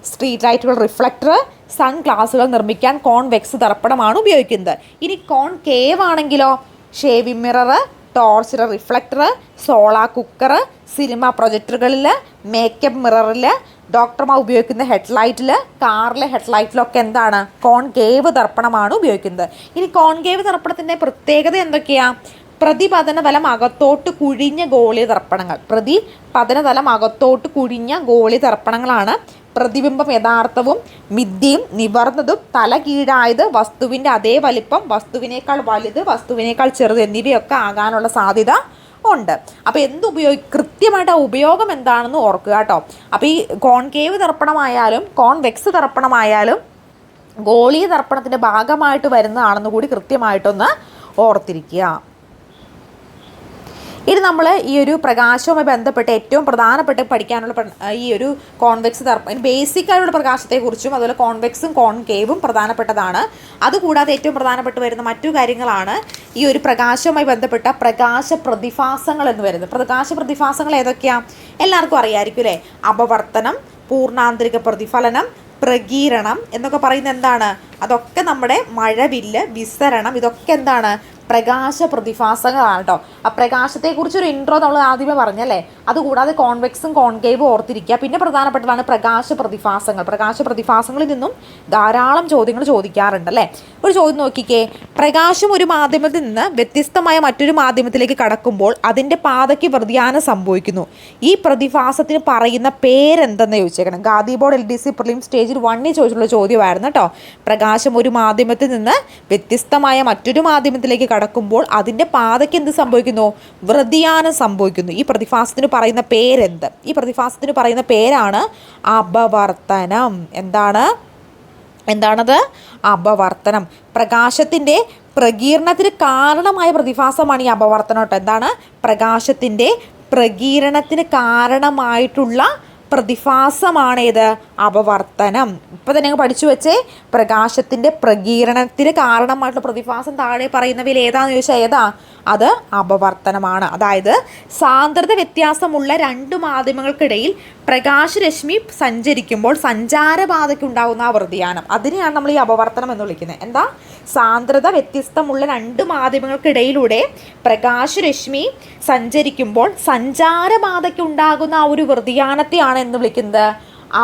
സ്ട്രീറ്റ് ലൈറ്റുകൾ റിഫ്ലക്ടർ, സൺ ഗ്ലാസുകൾ നിർമ്മിക്കാൻ കോൺവെക്സ് ദർപ്പണമാണ് ഉപയോഗിക്കുന്നത്. ഇനി കോൺകേവ് ആണെങ്കിലോ shaving mirror, torch reflector, solar cooker, cinema പ്രൊജക്ടറുകളിൽ, മേക്കപ്പ് മിററിൽ, ഡോക്ടർമാർ ഉപയോഗിക്കുന്ന ഹെഡ്ലൈറ്റിൽ, കാറിലെ ഹെഡ്ലൈറ്റിലൊക്കെ എന്താണ്? കോൺകേവ് ദർപ്പണമാണ് ഉപയോഗിക്കുന്നത്. ഇനി കോൺകേവ് ദർപ്പണത്തിൻ്റെ പ്രത്യേകത എന്തൊക്കെയാണ്? പ്രതിപതന തലം അകത്തോട്ട് കുഴിഞ്ഞ ഗോളീയ ദർപ്പണങ്ങൾ. പ്രതിപതന തലം അകത്തോട്ട് കുഴിഞ്ഞ ഗോളീയ ദർപ്പണങ്ങളാണ്. പ്രതിബിംബം യഥാർത്ഥവും മിഥ്യയും നിവർന്നതും തല കീഴായത് വസ്തുവിൻ്റെ അതേ വലിപ്പം, വസ്തുവിനേക്കാൾ വലുത്, വസ്തുവിനേക്കാൾ ചെറുത് എന്നിവയൊക്കെ ആകാനുള്ള സാധ്യത ഉണ്ട്. അപ്പോൾ കൃത്യമായിട്ട് ആ ഉപയോഗം എന്താണെന്ന് ഓർക്കുക കേട്ടോ. അപ്പോൾ ഈ കോൺകേവ് ദർപ്പണമായാലും കോൺവെക്സ് ദർപ്പണമായാലും ഗോളീയ ദർപ്പണത്തിൻ്റെ ഭാഗമായിട്ട് വരുന്നതാണെന്ന് കൂടി കൃത്യമായിട്ടൊന്ന് ഓർത്തിരിക്കുക. ഇനി നമ്മൾ ഈ ഒരു പ്രകാശവുമായി ബന്ധപ്പെട്ട് ഏറ്റവും പ്രധാനപ്പെട്ട് പഠിക്കാനുള്ള ഈ ഒരു കോൺവെക്സ് ദർപ്പണം, ബേസിക് ആയിട്ടുള്ള പ്രകാശത്തെക്കുറിച്ചും അതുപോലെ കോൺവെക്സും കോൺകേവും പ്രധാനപ്പെട്ടതാണ്. അതുകൂടാതെ ഏറ്റവും പ്രധാനപ്പെട്ട് വരുന്ന മറ്റു കാര്യങ്ങളാണ് ഈ ഒരു പ്രകാശവുമായി ബന്ധപ്പെട്ട പ്രകാശ പ്രതിഭാസങ്ങൾ എന്ന് വരുന്നത്. പ്രകാശ പ്രതിഭാസങ്ങൾ ഏതൊക്കെയാണ് എല്ലാവർക്കും അറിയാമായിരിക്കും അല്ലേ? അപവർത്തനം, പൂർണ്ണാന്തരിക പ്രതിഫലനം, പ്രകീരണം എന്നൊക്കെ പറയുന്നത് എന്താണ്? അതൊക്കെ നമ്മുടെ മഴവില്ല്, വിസരണം, ഇതൊക്കെ എന്താണ്? പ്രകാശ പ്രതിഭാസങ്ങളാണ് കേട്ടോ. ആ പ്രകാശത്തെക്കുറിച്ചൊരു ഇൻട്രോ നമ്മൾ ആദ്യമേ പറഞ്ഞല്ലേ. അതുകൂടാതെ കോൺവെക്സും കോൺകേവും ഓർത്തിരിക്കുക. പിന്നെ പ്രധാനപ്പെട്ടതാണ് പ്രകാശ പ്രതിഭാസങ്ങൾ. പ്രകാശ പ്രതിഭാസങ്ങളിൽ നിന്നും ധാരാളം ചോദ്യങ്ങൾ ചോദിക്കാറുണ്ട് അല്ലേ. ഒരു ചോദ്യം നോക്കിക്കേ. പ്രകാശം ഒരു മാധ്യമത്തിൽ നിന്ന് വ്യത്യസ്തമായ മറ്റൊരു മാധ്യമത്തിലേക്ക് കടക്കുമ്പോൾ അതിൻ്റെ പാതയ്ക്ക് വ്യതിയാനം സംഭവിക്കുന്നു. ഈ പ്രതിഭാസത്തിന് പറയുന്ന പേരെന്തെന്ന് ചോദിച്ചേക്കണം. ഗാന്ധി ബോർഡ് LDC പ്രിലിം സ്റ്റേജിൽ 1 ചോദിച്ചിട്ടുള്ള ചോദ്യമായിരുന്നു കേട്ടോ. പ്രകാശം ഒരു മാധ്യമത്തിൽ നിന്ന് വ്യത്യസ്തമായ മറ്റൊരു മാധ്യമത്തിലേക്ക് കടക്കുമ്പോൾ അതിൻ്റെ പാതയ്ക്ക് എന്ത് സംഭവിക്കുന്നു? വ്യതിയാനം സംഭവിക്കുന്നു. ഈ പ്രതിഭാസത്തിന് പറയുന്ന പേരെന്ത്? ഈ പ്രതിഭാസത്തിന് പറയുന്ന പേരാണ് അപവർത്തനം. എന്താണത്? അപവർത്തനം. പ്രകാശത്തിൻ്റെ പ്രകീർണത്തിന് കാരണമായ പ്രതിഭാസമാണ് ഈ അപവർത്തനം കേട്ടോ. എന്താണ്? പ്രകാശത്തിൻ്റെ പ്രകീരണത്തിന് കാരണമായിട്ടുള്ള പ്രതിഭാസമാണേത്? അപവർത്തനം. ഇപ്പോൾ തന്നെ ഞങ്ങൾ പഠിച്ചു വെച്ചേ. പ്രകാശത്തിൻ്റെ പ്രകീരണത്തിന് കാരണമായിട്ടുള്ള പ്രതിഭാസം താഴെ പറയുന്നവയിൽ ഏതാണെന്ന് ചോദിച്ചാൽ ഏതാ? അത് അപവർത്തനമാണ്. അതായത് സാന്ദ്രത വ്യത്യാസമുള്ള 2 മാധ്യമങ്ങൾക്കിടയിൽ പ്രകാശരശ്മി സഞ്ചരിക്കുമ്പോൾ സഞ്ചാരപാതയ്ക്കുണ്ടാകുന്ന ആ വ്യതിയാനം, അതിനെയാണ് നമ്മൾ ഈ അപവർത്തനം എന്ന് വിളിക്കുന്നത്. എന്താ? സാന്ദ്രത വ്യത്യസ്തമുള്ള 2 മാധ്യമങ്ങൾക്കിടയിലൂടെ പ്രകാശരശ്മി സഞ്ചരിക്കുമ്പോൾ സഞ്ചാരപാതയ്ക്കുണ്ടാകുന്ന ആ ഒരു വ്യതിയാനത്തെയാണ് എന്ന് വിളിക്കുന്നത്?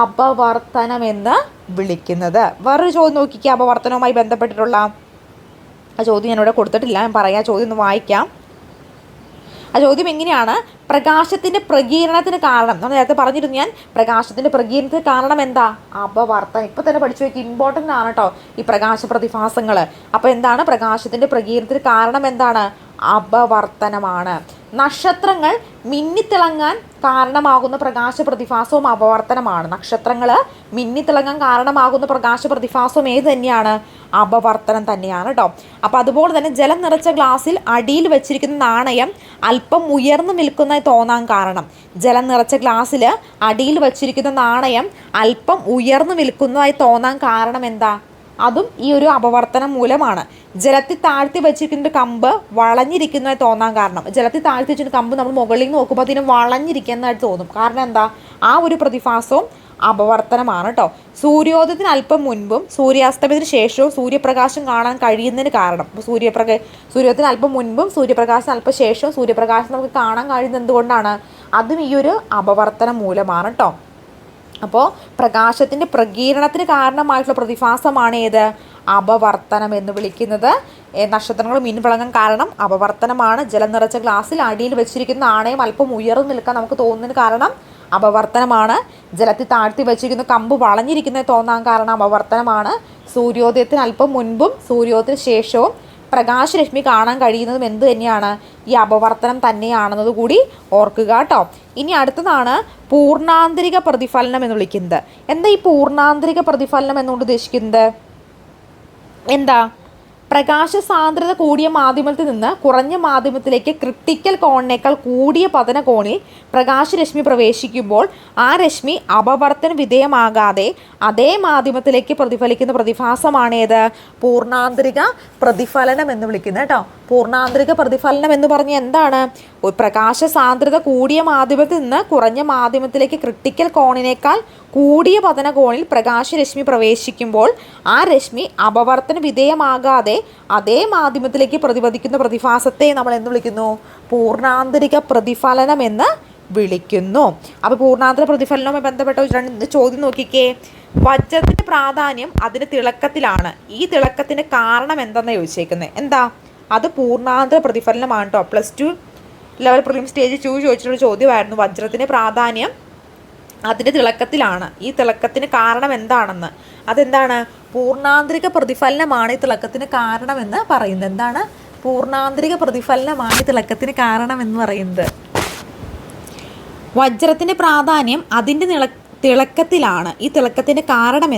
അപവർത്തനം എന്ന് വിളിക്കുന്നത്. വേറൊരു ചോദ്യം നോക്കിക്കുക അപവർത്തനവുമായി ബന്ധപ്പെട്ടിട്ടുള്ള. ആ ചോദ്യം ഞാനിവിടെ കൊടുത്തിട്ടില്ല, ഞാൻ പറയാം. ചോദ്യം ഒന്ന് വായിക്കാം. ആ ചോദ്യം എങ്ങനെയാണ്? പ്രകാശത്തിൻ്റെ പ്രകീരണത്തിന് കാരണം, നമ്മൾ നേരത്തെ പറഞ്ഞിരുന്നു ഞാൻ, പ്രകാശത്തിൻ്റെ പ്രകീരണത്തിന് കാരണം എന്താ? അപവർത്തനം. ഇപ്പോൾ തന്നെ പഠിച്ചു വയ്ക്കുക, ഇമ്പോർട്ടൻ്റ് ആണ് കേട്ടോ ഈ പ്രകാശ പ്രതിഭാസങ്ങൾ. അപ്പോൾ എന്താണ് പ്രകാശത്തിൻ്റെ പ്രകീരണത്തിന് കാരണം? എന്താണ്? അപവർത്തനമാണ്. നക്ഷത്രങ്ങൾ മിന്നിത്തിളങ്ങാൻ കാരണമാകുന്ന പ്രകാശ പ്രതിഭാസവും അപവർത്തനമാണ്. നക്ഷത്രങ്ങൾ മിന്നിത്തിളങ്ങാൻ കാരണമാകുന്ന പ്രകാശ പ്രതിഭാസവും ഏത് തന്നെയാണ്? അപവർത്തനം തന്നെയാണ് കേട്ടോ. അപ്പോൾ അതുപോലെ തന്നെ ജലം നിറച്ച ഗ്ലാസ്സിൽ അടിയിൽ വെച്ചിരിക്കുന്ന നാണയം അല്പം ഉയർന്നു നിൽക്കുന്നതായി തോന്നാൻ കാരണം, ജലം നിറച്ച ഗ്ലാസ്സിൽ അടിയിൽ വെച്ചിരിക്കുന്ന നാണയം അല്പം ഉയർന്നു നിൽക്കുന്നതായി തോന്നാൻ കാരണം എന്താ? അതും ഈ ഒരു അപവർത്തനം മൂലമാണ്. ജലത്തിൽ താഴ്ത്തി വെച്ചിരിക്കുന്ന കമ്പ് വളഞ്ഞിരിക്കുന്നതായി തോന്നാൻ കാരണം, ജലത്തിൽ താഴ്ത്തി വെച്ചിരിക്കുന്ന കമ്പ് നമ്മൾ മുകളിൽ നിന്ന് നോക്കുമ്പോൾ അതിന് വളഞ്ഞിരിക്കുന്നതായിട്ട് തോന്നും. കാരണം എന്താ? ആ ഒരു പ്രതിഭാസവും അപവർത്തനമാണ് കേട്ടോ. സൂര്യോദയത്തിന് അല്പം മുൻപും സൂര്യാസ്തമയത്തിന് ശേഷവും സൂര്യപ്രകാശം കാണാൻ കഴിയുന്നതിന് കാരണം, സൂര്യോദയത്തിന് അല്പം മുൻപും സൂര്യപ്രകാശത്തിന് അല്പം ശേഷവും സൂര്യപ്രകാശം നമുക്ക് കാണാൻ കഴിയുന്നത് എന്തുകൊണ്ടാണ്? അതും ഈ ഒരു അപവർത്തനം മൂലമാണ് കേട്ടോ. അപ്പോൾ പ്രകാശത്തിൻ്റെ പ്രകീരണത്തിന് കാരണമായിട്ടുള്ള പ്രതിഭാസമാണ് ഏത്? അപവർത്തനം എന്ന് വിളിക്കുന്നത്. നക്ഷത്രങ്ങൾ മിന്നിത്തിളങ്ങാൻ കാരണം അപവർത്തനമാണ്. ജലം നിറച്ച ഗ്ലാസ്സിൽ അടിയിൽ വെച്ചിരിക്കുന്ന നാണയം അല്പം ഉയർന്നു നിൽക്കാൻ നമുക്ക് തോന്നുന്നതിന് കാരണം അപവർത്തനമാണ്. ജലത്തിൽ താഴ്ത്തി വെച്ചിരിക്കുന്ന കമ്പ് വളഞ്ഞിരിക്കുന്നത് തോന്നാൻ കാരണം അപവർത്തനമാണ്. സൂര്യോദയത്തിന് അല്പം മുൻപും സൂര്യോദയത്തിന് ശേഷവും പ്രകാശരശ്മി കാണാൻ കഴിയുന്നതും എന്ത് തന്നെയാണ്? ഈ അപവർത്തനം തന്നെയാണെന്നത് കൂടി ഓർക്കുക കേട്ടോ. ഇനി അടുത്തതാണ് പൂർണ്ണാന്തരിക പ്രതിഫലനം എന്ന് വിളിക്കുന്നത്. എന്താ ഈ പൂർണ്ണാന്തരിക പ്രതിഫലനം എന്നുകൊണ്ട് ഉദ്ദേശിക്കുന്നത്? എന്താ? പ്രകാശ സാന്ദ്രത കൂടിയ മാധ്യമത്തിൽ നിന്ന് കുറഞ്ഞ മാധ്യമത്തിലേക്ക് ക്രിട്ടിക്കൽ കോണിനേക്കാൾ കൂടിയ പതന കോണിൽ പ്രകാശരശ്മി പ്രവേശിക്കുമ്പോൾ ആ രശ്മി അപവർത്തന വിധേയമാകാതെ അതേ മാധ്യമത്തിലേക്ക് പ്രതിഫലിക്കുന്ന പ്രതിഭാസമാണേത്? പൂർണ്ണാന്തരിക പ്രതിഫലനം എന്ന് വിളിക്കുന്നത് കേട്ടോ. പൂർണ്ണാന്തരിക പ്രതിഫലനം എന്ന് പറഞ്ഞാൽ എന്താണ്? പ്രകാശ സാന്ദ്രത കൂടിയ മാധ്യമത്തിൽ നിന്ന് കുറഞ്ഞ മാധ്യമത്തിലേക്ക് ക്രിട്ടിക്കൽ കോണിനേക്കാൾ കൂടിയ പതന കോണിൽ പ്രകാശരശ്മി പ്രവേശിക്കുമ്പോൾ ആ രശ്മി അപവർത്തന വിധേയമാകാതെ അതേ മാധ്യമത്തിലേക്ക് പ്രതിഫലിക്കുന്ന പ്രതിഭാസത്തെ നമ്മൾ എന്ത് വിളിക്കുന്നു? പൂർണ്ണാന്തരിക പ്രതിഫലനം എന്ന് വിളിക്കുന്നു. അപ്പോൾ പൂർണ്ണാന്തര പ്രതിഫലനവുമായി ബന്ധപ്പെട്ട ചോദ്യം നോക്കിക്കേ. വജ്രത്തിൻ്റെ പ്രാധാന്യം അതിൻ്റെ തിളക്കത്തിലാണ്. ഈ തിളക്കത്തിന് കാരണം എന്തെന്ന് ചോദിച്ചേക്കുന്നത്? എന്താ? അത് പൂർണ്ണാന്തര പ്രതിഫലനമാണ് കേട്ടോ. +2 ലെവൽ പ്രിലിം സ്റ്റേജ് 2 ചോദിച്ചിട്ടുള്ള ചോദ്യമായിരുന്നു. വജ്രത്തിൻ്റെ പ്രാധാന്യം അതിൻ്റെ തിളക്കത്തിലാണ്. ഈ തിളക്കത്തിന് കാരണം എന്താണെന്ന്, അതെന്താണ്? പൂർണ്ണാന്തരിക പ്രതിഫലനമാണ് ഈ തിളക്കത്തിന് കാരണമെന്ന് പറയുന്നത്. എന്താണ്? പൂർണ്ണാന്തരിക പ്രതിഫലനമാണ് തിളക്കത്തിന് കാരണം എന്ന് പറയുന്നത്. വജ്രത്തിൻ്റെ പ്രാധാന്യം അതിൻ്റെ തിളക്കത്തിലാണ്. ഈ തിളക്കത്തിൻ്റെ കാരണം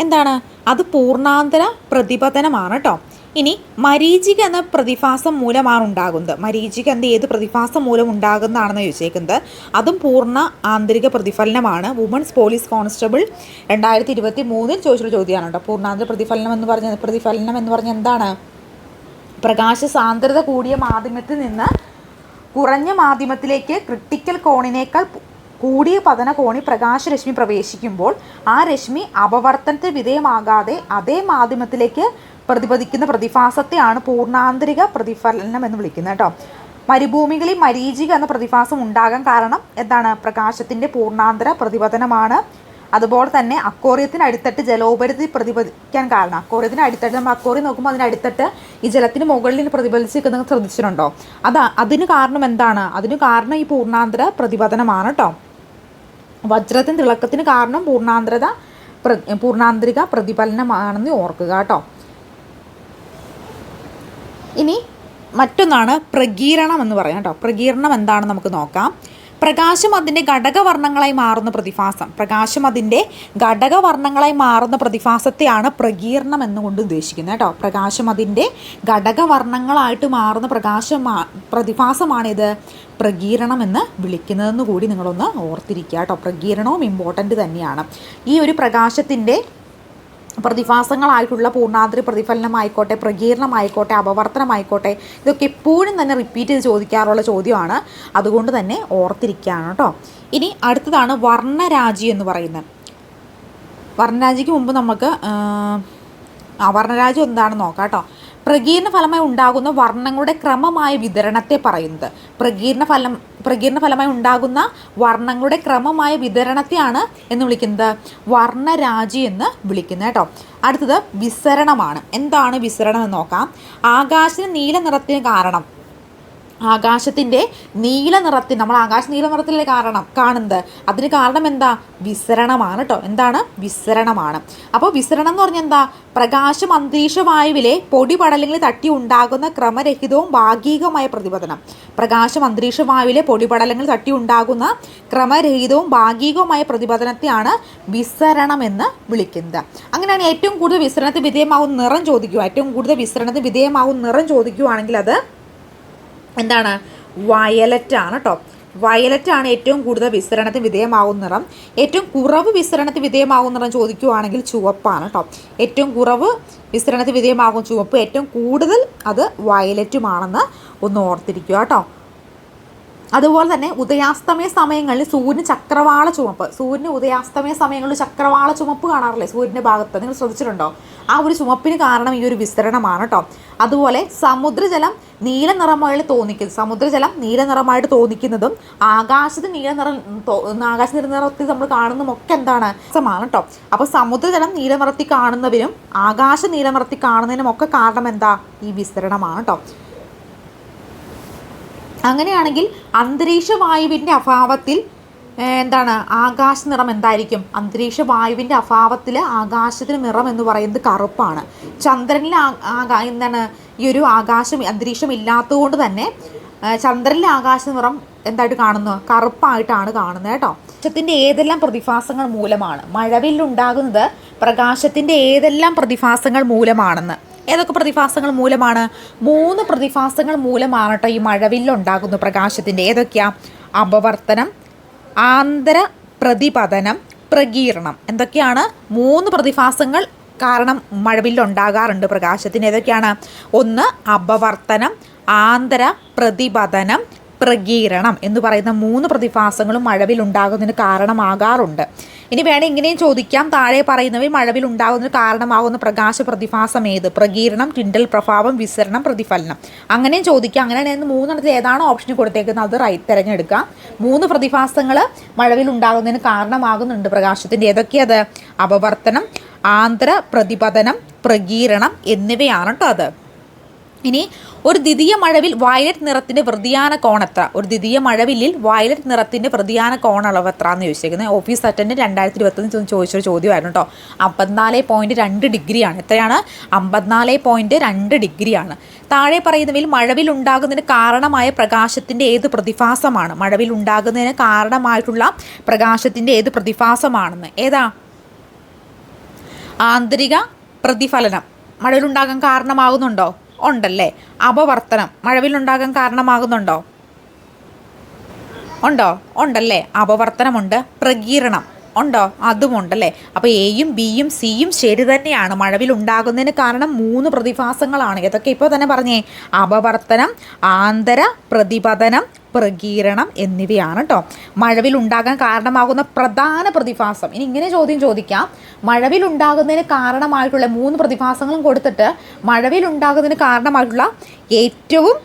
എന്താണ്? അത് പൂർണ്ണാന്തര പ്രതിപതനമാണ് കേട്ടോ. ഇനി മരീചിക എന്ന പ്രതിഭാസം മൂലമാണ് ഉണ്ടാകുന്നത്. മരീചിക ഏത് പ്രതിഭാസം മൂലം ഉണ്ടാകുന്നതാണെന്ന് ചോദിച്ചേക്കുന്നത്. അതും പൂർണ്ണ ആന്തരിക പ്രതിഫലനമാണ്. വുമൺസ് പോലീസ് കോൺസ്റ്റബിൾ 2023 ചോദിച്ചൊരു ചോദ്യമാണ് കേട്ടോ. പൂർണ്ണാന്തര പ്രതിഫലനം എന്ന് പറഞ്ഞാൽ എന്താണ്? പ്രകാശ സാന്ദ്രത കൂടിയ മാധ്യമത്തിൽ നിന്ന് കുറഞ്ഞ മാധ്യമത്തിലേക്ക് ക്രിട്ടിക്കൽ കോണിനേക്കാൾ കൂടിയ പതന കോണി പ്രകാശരശ്മി പ്രവേശിക്കുമ്പോൾ ആ രശ്മി അപവർത്തനത്തിന് വിധേയമാകാതെ അതേ മാധ്യമത്തിലേക്ക് പ്രതിപദിക്കുന്ന പ്രതിഭാസത്തെയാണ് പൂർണ്ണാന്തരിക പ്രതിഫലനം എന്ന് വിളിക്കുന്നത് കേട്ടോ. മരുഭൂമികളിൽ മരീചിക എന്ന പ്രതിഭാസം ഉണ്ടാകാൻ കാരണം എന്താണ്? പ്രകാശത്തിൻ്റെ പൂർണ്ണാന്തര പ്രതിപതനമാണ്. അതുപോലെ തന്നെ അക്വേറിയത്തിന് അടിത്തട്ട് ജലോപരിധി പ്രതിഫലിക്കാൻ കാരണം, അക്വേറിയത്തിന് അടിത്തട്ട്, നമ്മൾ അക്വേറിയം നോക്കുമ്പോൾ അതിന് അടിത്തട്ട് ഈ ജലത്തിന് മുകളിൽ പ്രതിഫലിച്ച് നിൽക്കുന്നത് ശ്രദ്ധിച്ചിട്ടുണ്ടോ? അതിന് കാരണം എന്താണ്? അതിന് കാരണം ഈ പൂർണ്ണാന്തര പ്രതിപതനമാണ് കേട്ടോ. വജ്രത്തിന് തിളക്കത്തിന് കാരണം പൂർണ്ണാന്തരിക പ്രതിഫലനമാണെന്ന് ഓർക്കുക കേട്ടോ. ഇനി മറ്റൊന്നാണ് പ്രകീരണം എന്ന് പറയാം കേട്ടോ. പ്രകീരണം എന്താണെന്ന് നമുക്ക് നോക്കാം. പ്രകാശം അതിൻ്റെ ഘടകവർണ്ണങ്ങളായി മാറുന്ന പ്രതിഭാസത്തെയാണ് പ്രകീർണം എന്നുകൊണ്ട് ഉദ്ദേശിക്കുന്നത് കേട്ടോ. പ്രകാശം അതിൻ്റെ ഘടകവർണ്ണങ്ങളായിട്ട് മാറുന്ന പ്രതിഭാസമാണിത് പ്രകീരണം എന്ന് വിളിക്കുന്നതെന്ന് കൂടി നിങ്ങളൊന്ന് ഓർത്തിരിക്കുക കേട്ടോ. പ്രകീരണവും ഇമ്പോർട്ടൻ്റ് തന്നെയാണ്. ഈ ഒരു പ്രകാശത്തിൻ്റെ പ്രതിഭാസങ്ങളായിട്ടുള്ള പൂർണ്ണാന്തര പ്രതിഫലനമായിക്കോട്ടെ, പ്രകീർണമായിക്കോട്ടെ, അപവർത്തനമായിക്കോട്ടെ, ഇതൊക്കെ എപ്പോഴും തന്നെ റിപ്പീറ്റ് ചെയ്ത് ചോദിക്കാറുള്ള ചോദ്യമാണ്. അതുകൊണ്ട് തന്നെ ഓർത്തിരിക്കുകയാണ് കേട്ടോ. ഇനി അടുത്തതാണ് വർണ്ണരാജി എന്ന് പറയുന്നത്. വർണ്ണരാജിക്ക് മുമ്പ് നമുക്ക് വർണ്ണരാജി എന്താണെന്ന് നോക്കാം കേട്ടോ. പ്രകീർണ ഫലമായി ഉണ്ടാകുന്ന വർണ്ണങ്ങളുടെ ക്രമമായ വിതരണത്തെ പറയുന്നത്. പ്രകീർണ ഫലമായി ഉണ്ടാകുന്ന വർണ്ണങ്ങളുടെ ക്രമമായ വിതരണത്തെയാണ് എന്ന് വിളിക്കുന്നത് വർണ്ണരാജി എന്ന് വിളിക്കുന്നത് കേട്ടോ. അടുത്തത് വിസരണമാണ്. എന്താണ് വിസരണം എന്ന് നോക്കാം. ആകാശത്തിന് നീല നിറത്തിന് കാരണം, ആകാശത്തിൻ്റെ നീല നിറത്തിന്, നമ്മൾ ആകാശ നീല നിറത്തിലെ കാണുന്നത്, അതിന് കാരണം എന്താ? വിസരണമാണ് കേട്ടോ. എന്താണ്? വിസരണമാണ്. അപ്പോൾ വിസരണം എന്ന് പറഞ്ഞാൽ എന്താ? പ്രകാശം അന്തരീക്ഷ വായുവിലെ പൊടിപടലങ്ങളിൽ തട്ടി ഉണ്ടാകുന്ന ക്രമരഹിതവും ഭാഗികമായ പ്രതിപതനം. പ്രകാശം അന്തരീക്ഷ വായുവിലെ പൊടിപടലങ്ങളിൽ തട്ടി ഉണ്ടാകുന്ന ക്രമരഹിതവും ഭാഗികവുമായ പ്രതിപതനത്തെയാണ് വിസരണം എന്ന് വിളിക്കുന്നത്. അങ്ങനെയാണ് ഏറ്റവും കൂടുതൽ വിസരണത്തിന് വിധേയമാകുന്ന നിറം ചോദിക്കുകയാണെങ്കിൽ അത് എന്താണ്? വയലറ്റ് ആണ് കേട്ടോ. വയലറ്റാണ് ഏറ്റവും കൂടുതൽ വിസരണത്തിന് വിധേയമാകുന്ന നിറം. ഏറ്റവും കുറവ് വിസരണത്തിന് വിധേയമാകുന്ന നിറം ചോദിക്കുകയാണെങ്കിൽ ചുവപ്പാണ് കേട്ടോ. ഏറ്റവും കുറവ് വിസരണത്തിന് വിധേയമാകും ചുവപ്പ്, ഏറ്റവും കൂടുതൽ അത് വയലറ്റുമാണെന്ന് ഒന്ന് ഓർത്തിരിക്കുക കേട്ടോ. അതുപോലെ തന്നെ ഉദയാസ്തമയ സമയങ്ങളിൽ സൂര്യന് ഉദയാസ്തമയ സമയങ്ങളിൽ ചക്രവാള ചുമപ്പ് കാണാറില്ലേ സൂര്യൻ്റെ ഭാഗത്ത്? നിങ്ങൾ ശ്രദ്ധിച്ചിട്ടുണ്ടോ? ആ ഒരു ചുമപ്പിന് കാരണം ഈ ഒരു വിസരണമാണ് കേട്ടോ. അതുപോലെ സമുദ്രജലം നീല നിറമായിട്ട് തോന്നിക്കുന്നതും ആകാശ നീലനിറത്തിൽ നമ്മൾ കാണുന്നതുമൊക്കെ എന്താണ്? കേട്ടോ. അപ്പോൾ സമുദ്രജലം നീലനിറത്തിൽ കാണുന്നതിനും ആകാശ നീലനിറത്തിൽ കാണുന്നതിനും ഒക്കെ കാരണം എന്താ? ഈ വിസരണമാണ് കേട്ടോ. അങ്ങനെയാണെങ്കിൽ അന്തരീക്ഷ വായുവിൻ്റെ അഭാവത്തിൽ എന്താണ് ആകാശ നിറം എന്തായിരിക്കും? അന്തരീക്ഷ വായുവിൻ്റെ അഭാവത്തിൽ ആകാശത്തിന് നിറം എന്ന് പറയുന്നത് കറുപ്പാണ്. ചന്ദ്രനിലെ എന്താണ് ഈ ഒരു അന്തരീക്ഷം ഇല്ലാത്തതുകൊണ്ട് തന്നെ ചന്ദ്രനിലെ ആകാശ നിറം എന്തായിട്ട് കാണുന്നു? കറുപ്പായിട്ടാണ് കാണുന്നത് കേട്ടോ. പ്രകാശത്തിൻ്റെ ഏതെല്ലാം പ്രതിഭാസങ്ങൾ മൂലമാണ്? മഴവില്ലുണ്ടാകുന്നത് പ്രകാശത്തിൻ്റെ ഏതെല്ലാം പ്രതിഭാസങ്ങൾ മൂലമാണെന്ന്. ഏതൊക്കെ പ്രതിഭാസങ്ങൾ മൂലമാണ്? 3 പ്രതിഭാസങ്ങൾ മൂലമാണ് കേട്ടോ ഈ മഴവില്ലുണ്ടാകുന്നു പ്രകാശത്തിൻ്റെ. ഏതൊക്കെയാ? അപവർത്തനം, ആന്തര പ്രതിപതനം, പ്രകീർണം. എന്തൊക്കെയാണ്? 3 പ്രതിഭാസങ്ങൾ കാരണം മഴവില്ലുണ്ടാകാറുണ്ട് പ്രകാശത്തിന്. ഏതൊക്കെയാണ്? 1 അപവർത്തനം, ആന്തര പ്രതിപതനം, പ്രകീരണം എന്ന് പറയുന്ന 3 പ്രതിഭാസങ്ങളും മഴവിലുണ്ടാകുന്നതിന് കാരണമാകാറുണ്ട്. ഇനി വേണേൽ ഇങ്ങനെയും ചോദിക്കാം. താഴെ പറയുന്നവയിൽ മഴവിലുണ്ടാകുന്നതിന് കാരണമാകുന്ന പ്രകാശ പ്രതിഭാസം ഏത്? പ്രകീരണം, ടിൻഡൽ പ്രഭാവം, വിസരണം, പ്രതിഫലനം. അങ്ങനെയും ചോദിക്കാം. അങ്ങനെയാണെങ്കിൽ 3 ഏതാണോ ഓപ്ഷൻ കൊടുത്തേക്കുന്നത് അത് റൈറ്റ് തിരഞ്ഞെടുക്കാം. 3 പ്രതിഭാസങ്ങൾ മഴവിലുണ്ടാകുന്നതിന് കാരണമാകുന്നുണ്ട് പ്രകാശത്തിൻ്റെ. ഏതൊക്കെയത്? അപവർത്തനം, ആന്തര പ്രതിപതനം, പ്രകീരണം എന്നിവയാണ് കേട്ടോ അത്. ഇനി ഒരു ദ്വിതീയ മഴവിൽ വയലറ്റ് നിറത്തിൻ്റെ വ്യതിയാന കോൺ എത്ര? ഒരു ദ്വിതീയ മഴവില്ലിൽ വയലറ്റ് നിറത്തിൻ്റെ വ്യതിയാന കോൺ അളവ് എത്ര എന്ന് ചോദിച്ചിരിക്കുന്നത് ഓഫീസ് അറ്റൻഡൻറ്റ് 2021 ചോദിച്ചൊരു ചോദ്യമായിരുന്നു കേട്ടോ. 54.2 ഡിഗ്രിയാണ്. എത്രയാണ്? 54.2 ഡിഗ്രിയാണ്. താഴെ പറയുന്നവയിൽ മഴവിൽ ഉണ്ടാകുന്നതിന് കാരണമായ പ്രകാശത്തിൻ്റെ ഏത് പ്രതിഭാസമാണ്? മഴവിൽ ഉണ്ടാകുന്നതിന് കാരണമായിട്ടുള്ള പ്രകാശത്തിൻ്റെ ഏത് പ്രതിഭാസമാണെന്ന് ഏതാ? ആന്തരിക പ്രതിഫലനം മഴവിലുണ്ടാകാൻ കാരണമാകുന്നുണ്ടോ? ഉണ്ടല്ലേ. അപവർത്തനം മഴവിലുണ്ടാകാൻ കാരണമാകുന്നുണ്ടോ? ഉണ്ടോ? ഉണ്ടല്ലേ. അപവർത്തനമുണ്ട്. പ്രകീരണം ഉണ്ടോ? അതുമുണ്ടല്ലേ. അപ്പോൾ എയും ബിയും സിയും ശരി തന്നെയാണ്. മഴവിൽ ഉണ്ടാകുന്നതിന് കാരണം 3 പ്രതിഭാസങ്ങളാണ്. ഏതൊക്കെ ഇപ്പോൾ തന്നെ പറഞ്ഞേ? അപവർത്തനം, ആന്തര പ്രതിപതനം, പ്രകീരണം എന്നിവയാണ് കേട്ടോ. മഴവിൽ ഉണ്ടാകാൻ കാരണമാകുന്ന പ്രധാന പ്രതിഭാസം. ഇനി ഇങ്ങനെ ചോദ്യം ചോദിക്കാം, മഴവിൽ ഉണ്ടാകുന്നതിന് കാരണമായിട്ടുള്ള 3 പ്രതിഭാസങ്ങളും കൊടുത്തിട്ട് മഴവിൽ ഉണ്ടാകുന്നതിന് കാരണമായിട്ടുള്ള ഏറ്റവും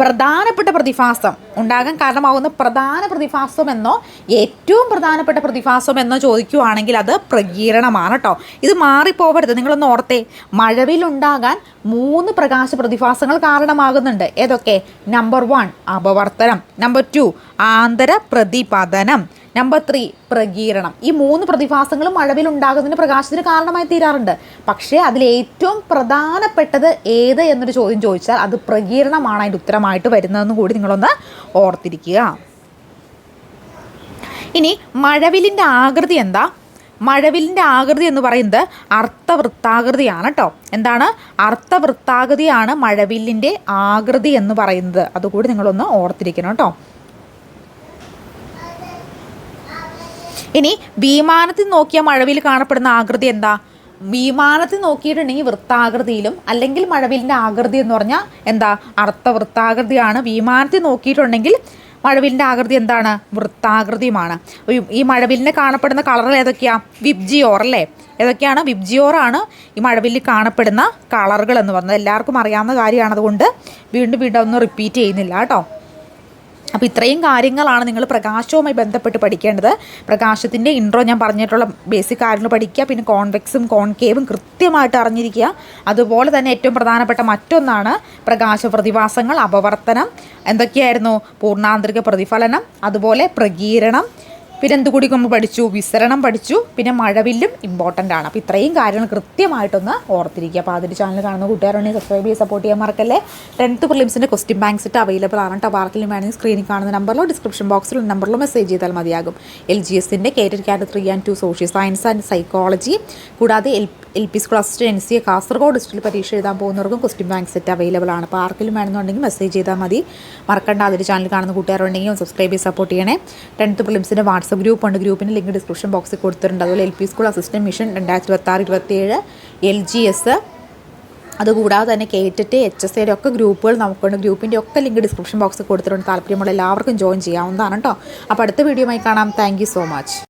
പ്രധാനപ്പെട്ട പ്രതിഭാസം ഉണ്ടാകാൻ കാരണമാകുന്ന പ്രധാന പ്രതിഭാസം എന്നോ ഏറ്റവും പ്രധാനപ്പെട്ട പ്രതിഭാസം എന്നോ ചോദിക്കുകയാണെങ്കിൽ അത് പ്രകീരണമാണ് കേട്ടോ. ഇത് മാറിപ്പോവരുത്. നിങ്ങളൊന്ന് ഓർത്തേ, മഴവിലുണ്ടാകാൻ 3 പ്രകാശ പ്രതിഭാസങ്ങൾ കാരണമാകുന്നുണ്ട്. ഏതൊക്കെ? നമ്പർ 1 അപവർത്തനം, നമ്പർ 2 ആന്തര പ്രതിപതനം, നമ്പർ 3 പ്രകീരണം. ഈ 3 പ്രതിഭാസങ്ങളും മഴവിലുണ്ടാകുന്നതിന് പ്രകാശത്തിന് കാരണമായി തീരാറുണ്ട്. പക്ഷേ അതിൽ ഏറ്റവും പ്രധാനപ്പെട്ടത് ഏത് എന്നൊരു ചോദ്യം ചോദിച്ചാൽ അത് പ്രകീരണമാണ് അതിൻ്റെ ഉത്തരമായിട്ട് വരുന്നതെന്ന് കൂടി നിങ്ങളൊന്ന് ഓർത്തിരിക്കുക. ഇനി മഴവിലിൻ്റെ ആകൃതി എന്താ? മഴവിലിൻ്റെ ആകൃതി എന്ന് പറയുന്നത് അർത്ഥവൃത്താകൃതിയാണ് കേട്ടോ. എന്താണ്? അർത്ഥവൃത്താകൃതിയാണ് മഴവില്ലിൻ്റെ ആകൃതി എന്ന് പറയുന്നത്. അതുകൂടി നിങ്ങളൊന്ന് ഓർത്തിരിക്കണം കേട്ടോ. ഇനി വിമാനത്തിൽ നോക്കിയ മഴവിൽ കാണപ്പെടുന്ന ആകൃതി എന്താ? വിമാനത്തിൽ നോക്കിയിട്ടുണ്ടെങ്കിൽ വൃത്താകൃതിയിലും, അല്ലെങ്കിൽ മഴവിലിൻ്റെ ആകൃതി എന്ന് പറഞ്ഞാൽ എന്താ? അർത്ഥവൃത്താകൃതിയാണ്. വിമാനത്തിൽ നോക്കിയിട്ടുണ്ടെങ്കിൽ മഴവിലിൻ്റെ ആകൃതി എന്താണ്? വൃത്താകൃതിയുമാണ്. ഈ മഴവിലിനെ കാണപ്പെടുന്ന കളറുകൾ ഏതൊക്കെയാണ്? വിബ്ജിയോർ അല്ലേ? ഏതൊക്കെയാണ്? വിബ്ജിയോറാണ് ഈ മഴവില്ലിൽ കാണപ്പെടുന്ന കളറുകൾ എന്ന് പറഞ്ഞത്. എല്ലാവർക്കും അറിയാവുന്ന കാര്യമാണ്. അതുകൊണ്ട് വീണ്ടും ഒന്നും റിപ്പീറ്റ് ചെയ്യുന്നില്ല കേട്ടോ. അപ്പോൾ ഇത്രയും കാര്യങ്ങളാണ് നിങ്ങൾ പ്രകാശവുമായി ബന്ധപ്പെട്ട് പഠിക്കേണ്ടത്. പ്രകാശത്തിൻ്റെ ഇൻട്രോ ഞാൻ പറഞ്ഞിട്ടുള്ള ബേസിക് കാര്യങ്ങൾ പഠിക്കുക. പിന്നെ കോൺവെക്സും കോൺകേവും കൃത്യമായിട്ട് അറിഞ്ഞിരിക്കുക. അതുപോലെ തന്നെ ഏറ്റവും പ്രധാനപ്പെട്ട മറ്റൊന്നാണ് പ്രകാശ പ്രതിഭാസങ്ങൾ, അപവർത്തനം, എന്തൊക്കെയായിരുന്നു? പൂർണ്ണാന്തരിക പ്രതിഫലനം, അതുപോലെ പ്രകീരണം, പിന്നെ എന്തുകൂടി നമ്മൾ പഠിച്ചു? വിസരണം പഠിച്ചു. പിന്നെ മഴവില്ലും ഇമ്പോർട്ടൻ്റ് ആണ്. അപ്പോൾ ഇത്രയും കാര്യങ്ങൾ കൃത്യമായിട്ടൊന്ന് ഓർത്തിരിക്കുക. അപ്പോൾ അതിൻ്റെ ചാനൽ കാണുന്ന കൂട്ടുകാരുണ്ടെങ്കിൽ സബ്സ്ക്രൈബ് ചെയ്ത് സപ്പോർട്ട് ചെയ്യാൻ മറക്കല്ലേ. 10th പ്രിലിംസിൻ്റെ ക്വസ്റ്റ്യൻ ബാങ്ക് സെറ്റ് അവൈലബിൾ ആണ് കേട്ടോ. ആർക്കെങ്കിലും വേണമെങ്കിൽ സ്ക്രീനിൽ കാണുന്ന നമ്പറിലോ ഡിസ്ക്രിപ്ഷൻ ബോക്സിലോ നമ്പറിലോ മെസ്സേജ് ചെയ്താൽ മതിയാകും. LGSൻ്റെ കേറ്റഡ് category 3 and 2 social science and psychology, കൂടാതെ LP school assistant NCA Kasaragod ഡിസ്ട്രിക്റ്റിൽ പരീക്ഷ എഴുതാൻ പോകുന്നവർക്കും ക്വസ്റ്റ്യൻ ബാങ്ക് സെറ്റ് അവൈലബിൾ ആണ്. അപ്പോൾ ആർക്കെങ്കിലും വേണമെന്നുണ്ടെങ്കിൽ മെസ്സേജ് ചെയ്താൽ മതി. മറക്കണ്ട. അതിൻ്റെ ചാനൽ കാണുന്ന കൂട്ടുകാരുണ്ടെങ്കിൽ സബ്സ്ക്രൈബ് ചെയ്ത് സപ്പോർട്ട് ചെയ്യണേ. 10th പ്രിലിംസിൻ്റെ വാട്സപ്പ് ഗ്രൂപ്പ് ഉണ്ട്. ഗ്രൂപ്പിൻ്റെ ലിങ്ക് ഡിസ്ക്രിപ്ഷൻ ബോക്സിൽ കൊടുത്തിട്ടുണ്ട്. അതുപോലെ LP school assistant mission 2026-27 LGS, അതുകൂടാതെ തന്നെ കേറ്റിട്ട് HSAയുടെ ഒക്കെ ഗ്രൂപ്പുകൾ നമുക്കുണ്ട്. ഗ്രൂപ്പിൻ്റെ ഒക്കെ ലിങ്ക് ഡിസ്ക്രിപ്ഷൻ ബോക്സിൽ കൊടുത്തിട്ടുണ്ട്. താല്പര്യമുള്ള എല്ലാവർക്കും ജോയിൻ ചെയ്യാവുന്നതാണ് കേട്ടോ. അപ്പോൾ അടുത്ത വീഡിയോയുമായി കാണാം. Thank you so much.